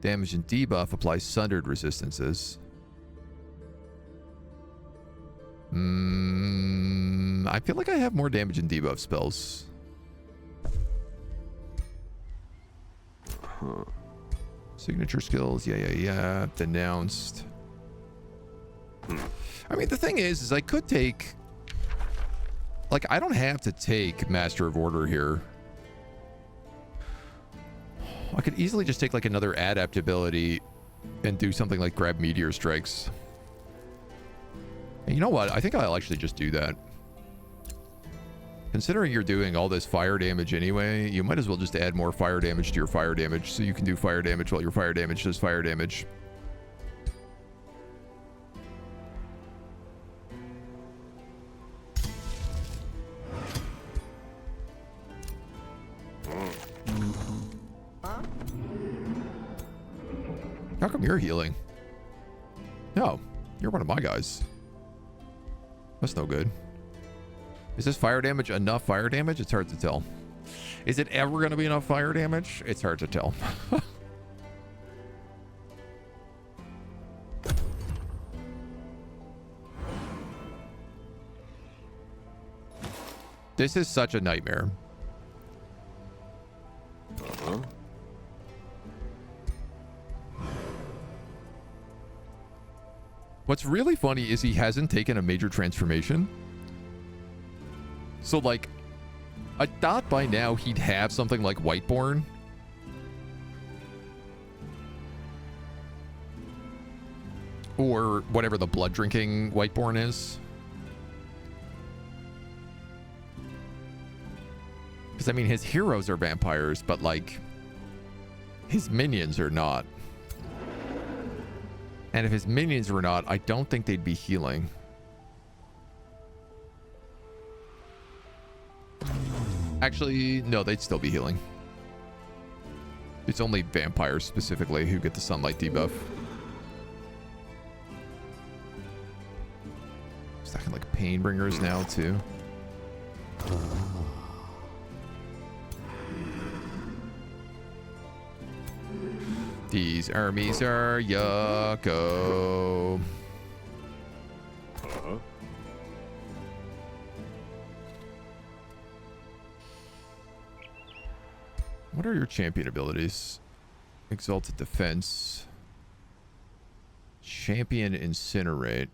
Damage and debuff applies sundered resistances. I feel like I have more damage and debuff spells. Signature skills, yeah. Denounced. I mean, the thing is I could take... Like, I don't have to take Master of Order here. I could easily just take like another adept ability and do something like grab meteor strikes. And you know what? I think I'll actually just do that. Considering you're doing all this fire damage anyway, you might as well just add more fire damage to your fire damage so you can do fire damage while your fire damage does fire damage. How come you're healing? No, you're one of my guys. That's no good. Is this fire damage enough fire damage? It's hard to tell. Is it ever going to be enough fire damage? It's hard to tell. This is such a nightmare. What's really funny is he hasn't taken a major transformation. So, like, I thought by now he'd have something like Whiteborn. Or whatever the blood-drinking Whiteborn is. Because, I mean, his heroes are vampires, but, like, his minions are not. And if his minions were not, I don't think they'd be healing. Actually, no, they'd still be healing. It's only vampires specifically who get the sunlight debuff. Stacking like pain bringers now too. These armies are yucko. What are your champion abilities? Exalted Defense. Champion Incinerate.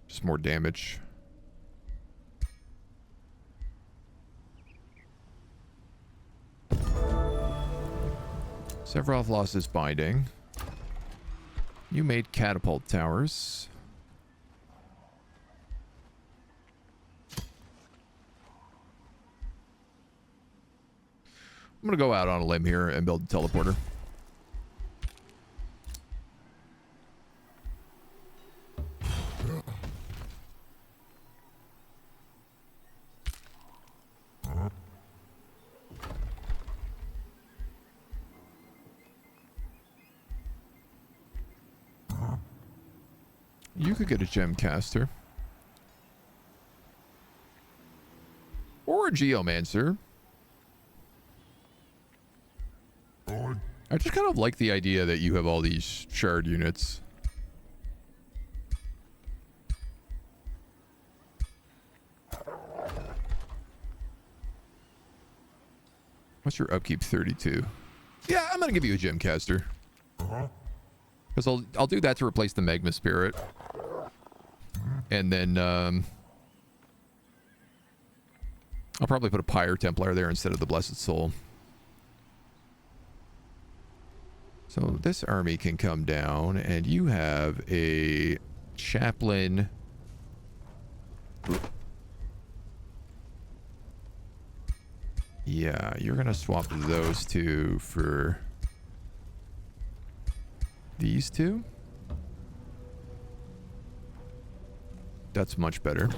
Just more damage. Sephiroth lost his binding. You made catapult towers. I'm gonna go out on a limb here and build a teleporter. You could get a gem caster. Or a geomancer. I just kind of like the idea that you have all these shard units. What's your upkeep? 32. Yeah, I'm gonna give you a gem caster. Because I'll do that to replace the magma spirit. And then I'll probably put a Pyre Templar there instead of the Blessed Soul. So this army can come down, and you have a chaplain. Yeah, you're going to swap those two for these two. That's much better.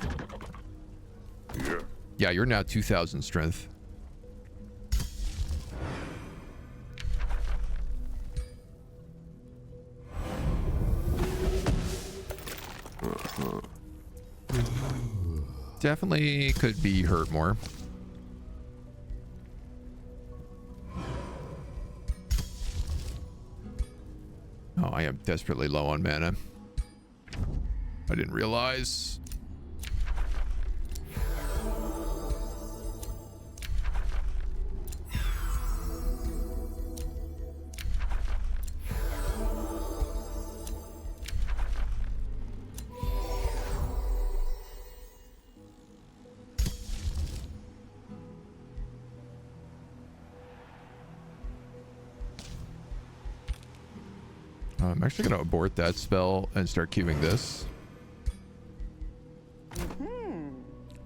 Yeah, you're now 2,000 strength. Definitely could be hurt more. Oh, I am desperately low on mana. I didn't realize. I'm actually going to abort that spell and start queuing this.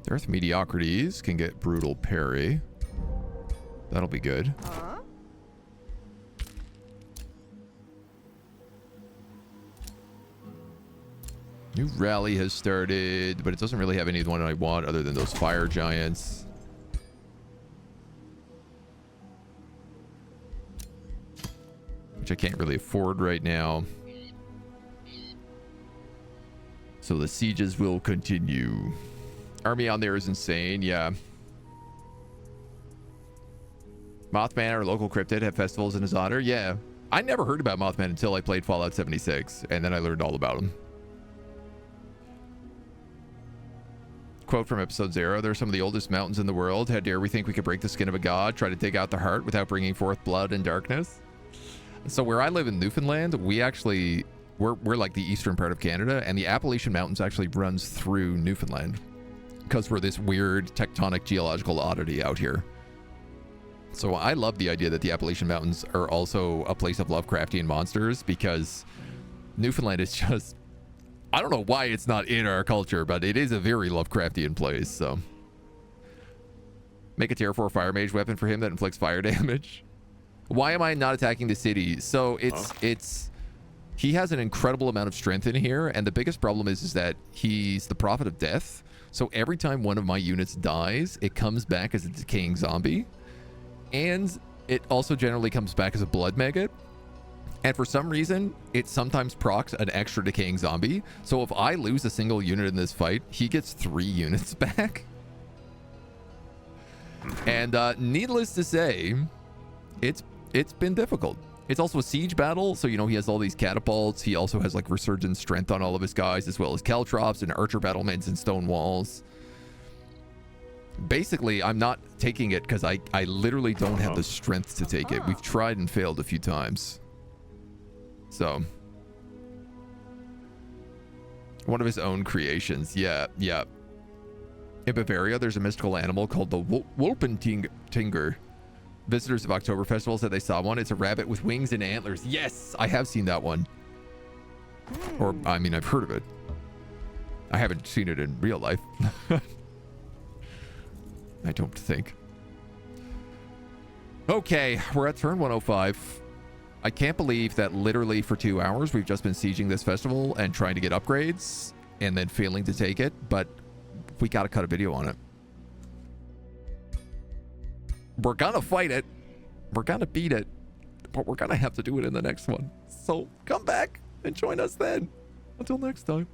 Dearth Mediocrities can get Brutal Parry. That'll be good. New rally has started, but it doesn't really have anyone I want other than those fire giants. Which I can't really afford right now. So the sieges will continue. Army on there is insane, yeah. Mothman, our local cryptid, have festivals in his honor. Yeah, I never heard about Mothman until I played Fallout 76, and then I learned all about him. Quote from episode 0, they're some of the oldest mountains in the world. How dare we think we could break the skin of a god, try to dig out the heart without bringing forth blood and darkness? So where I live in Newfoundland, we're like the eastern part of Canada, and the Appalachian Mountains actually runs through Newfoundland because we're this weird tectonic geological oddity out here. So I love the idea that the Appalachian Mountains are also a place of Lovecraftian monsters, because Newfoundland is just, I don't know why it's not in our culture, but it is a very Lovecraftian place. So make a tier 4 fire mage weapon for him that inflicts fire damage. Why am I not attacking the city? So he has an incredible amount of strength in here, and the biggest problem is that he's the prophet of death. So every time one of my units dies, it comes back as a decaying zombie. and it also generally comes back as a blood maggot. And for some reason, it sometimes procs an extra decaying zombie. So if I lose a single unit in this fight, he gets 3 units back. And needless to say, it's been difficult. It's also a siege battle, so, you know, he has all these catapults. He also has, like, resurgent strength on all of his guys, as well as caltrops and archer battlements and stone walls. Basically, I'm not taking it because I literally don't have the strength to take it. We've tried and failed a few times. So. One of his own creations. Yeah. In Bavaria, there's a mystical animal called the Wolpentinger. Visitors of October Festival said they saw one. It's a rabbit with wings and antlers. Yes, I have seen that one. Or, I mean, I've heard of it. I haven't seen it in real life. I don't think. Okay, we're at turn 105. I can't believe that literally for 2 hours we've just been sieging this festival and trying to get upgrades and then failing to take it, but we gotta cut a video on it. We're gonna fight it, we're gonna beat it, but we're gonna have to do it in the next one. So come back and join us then. Until next time.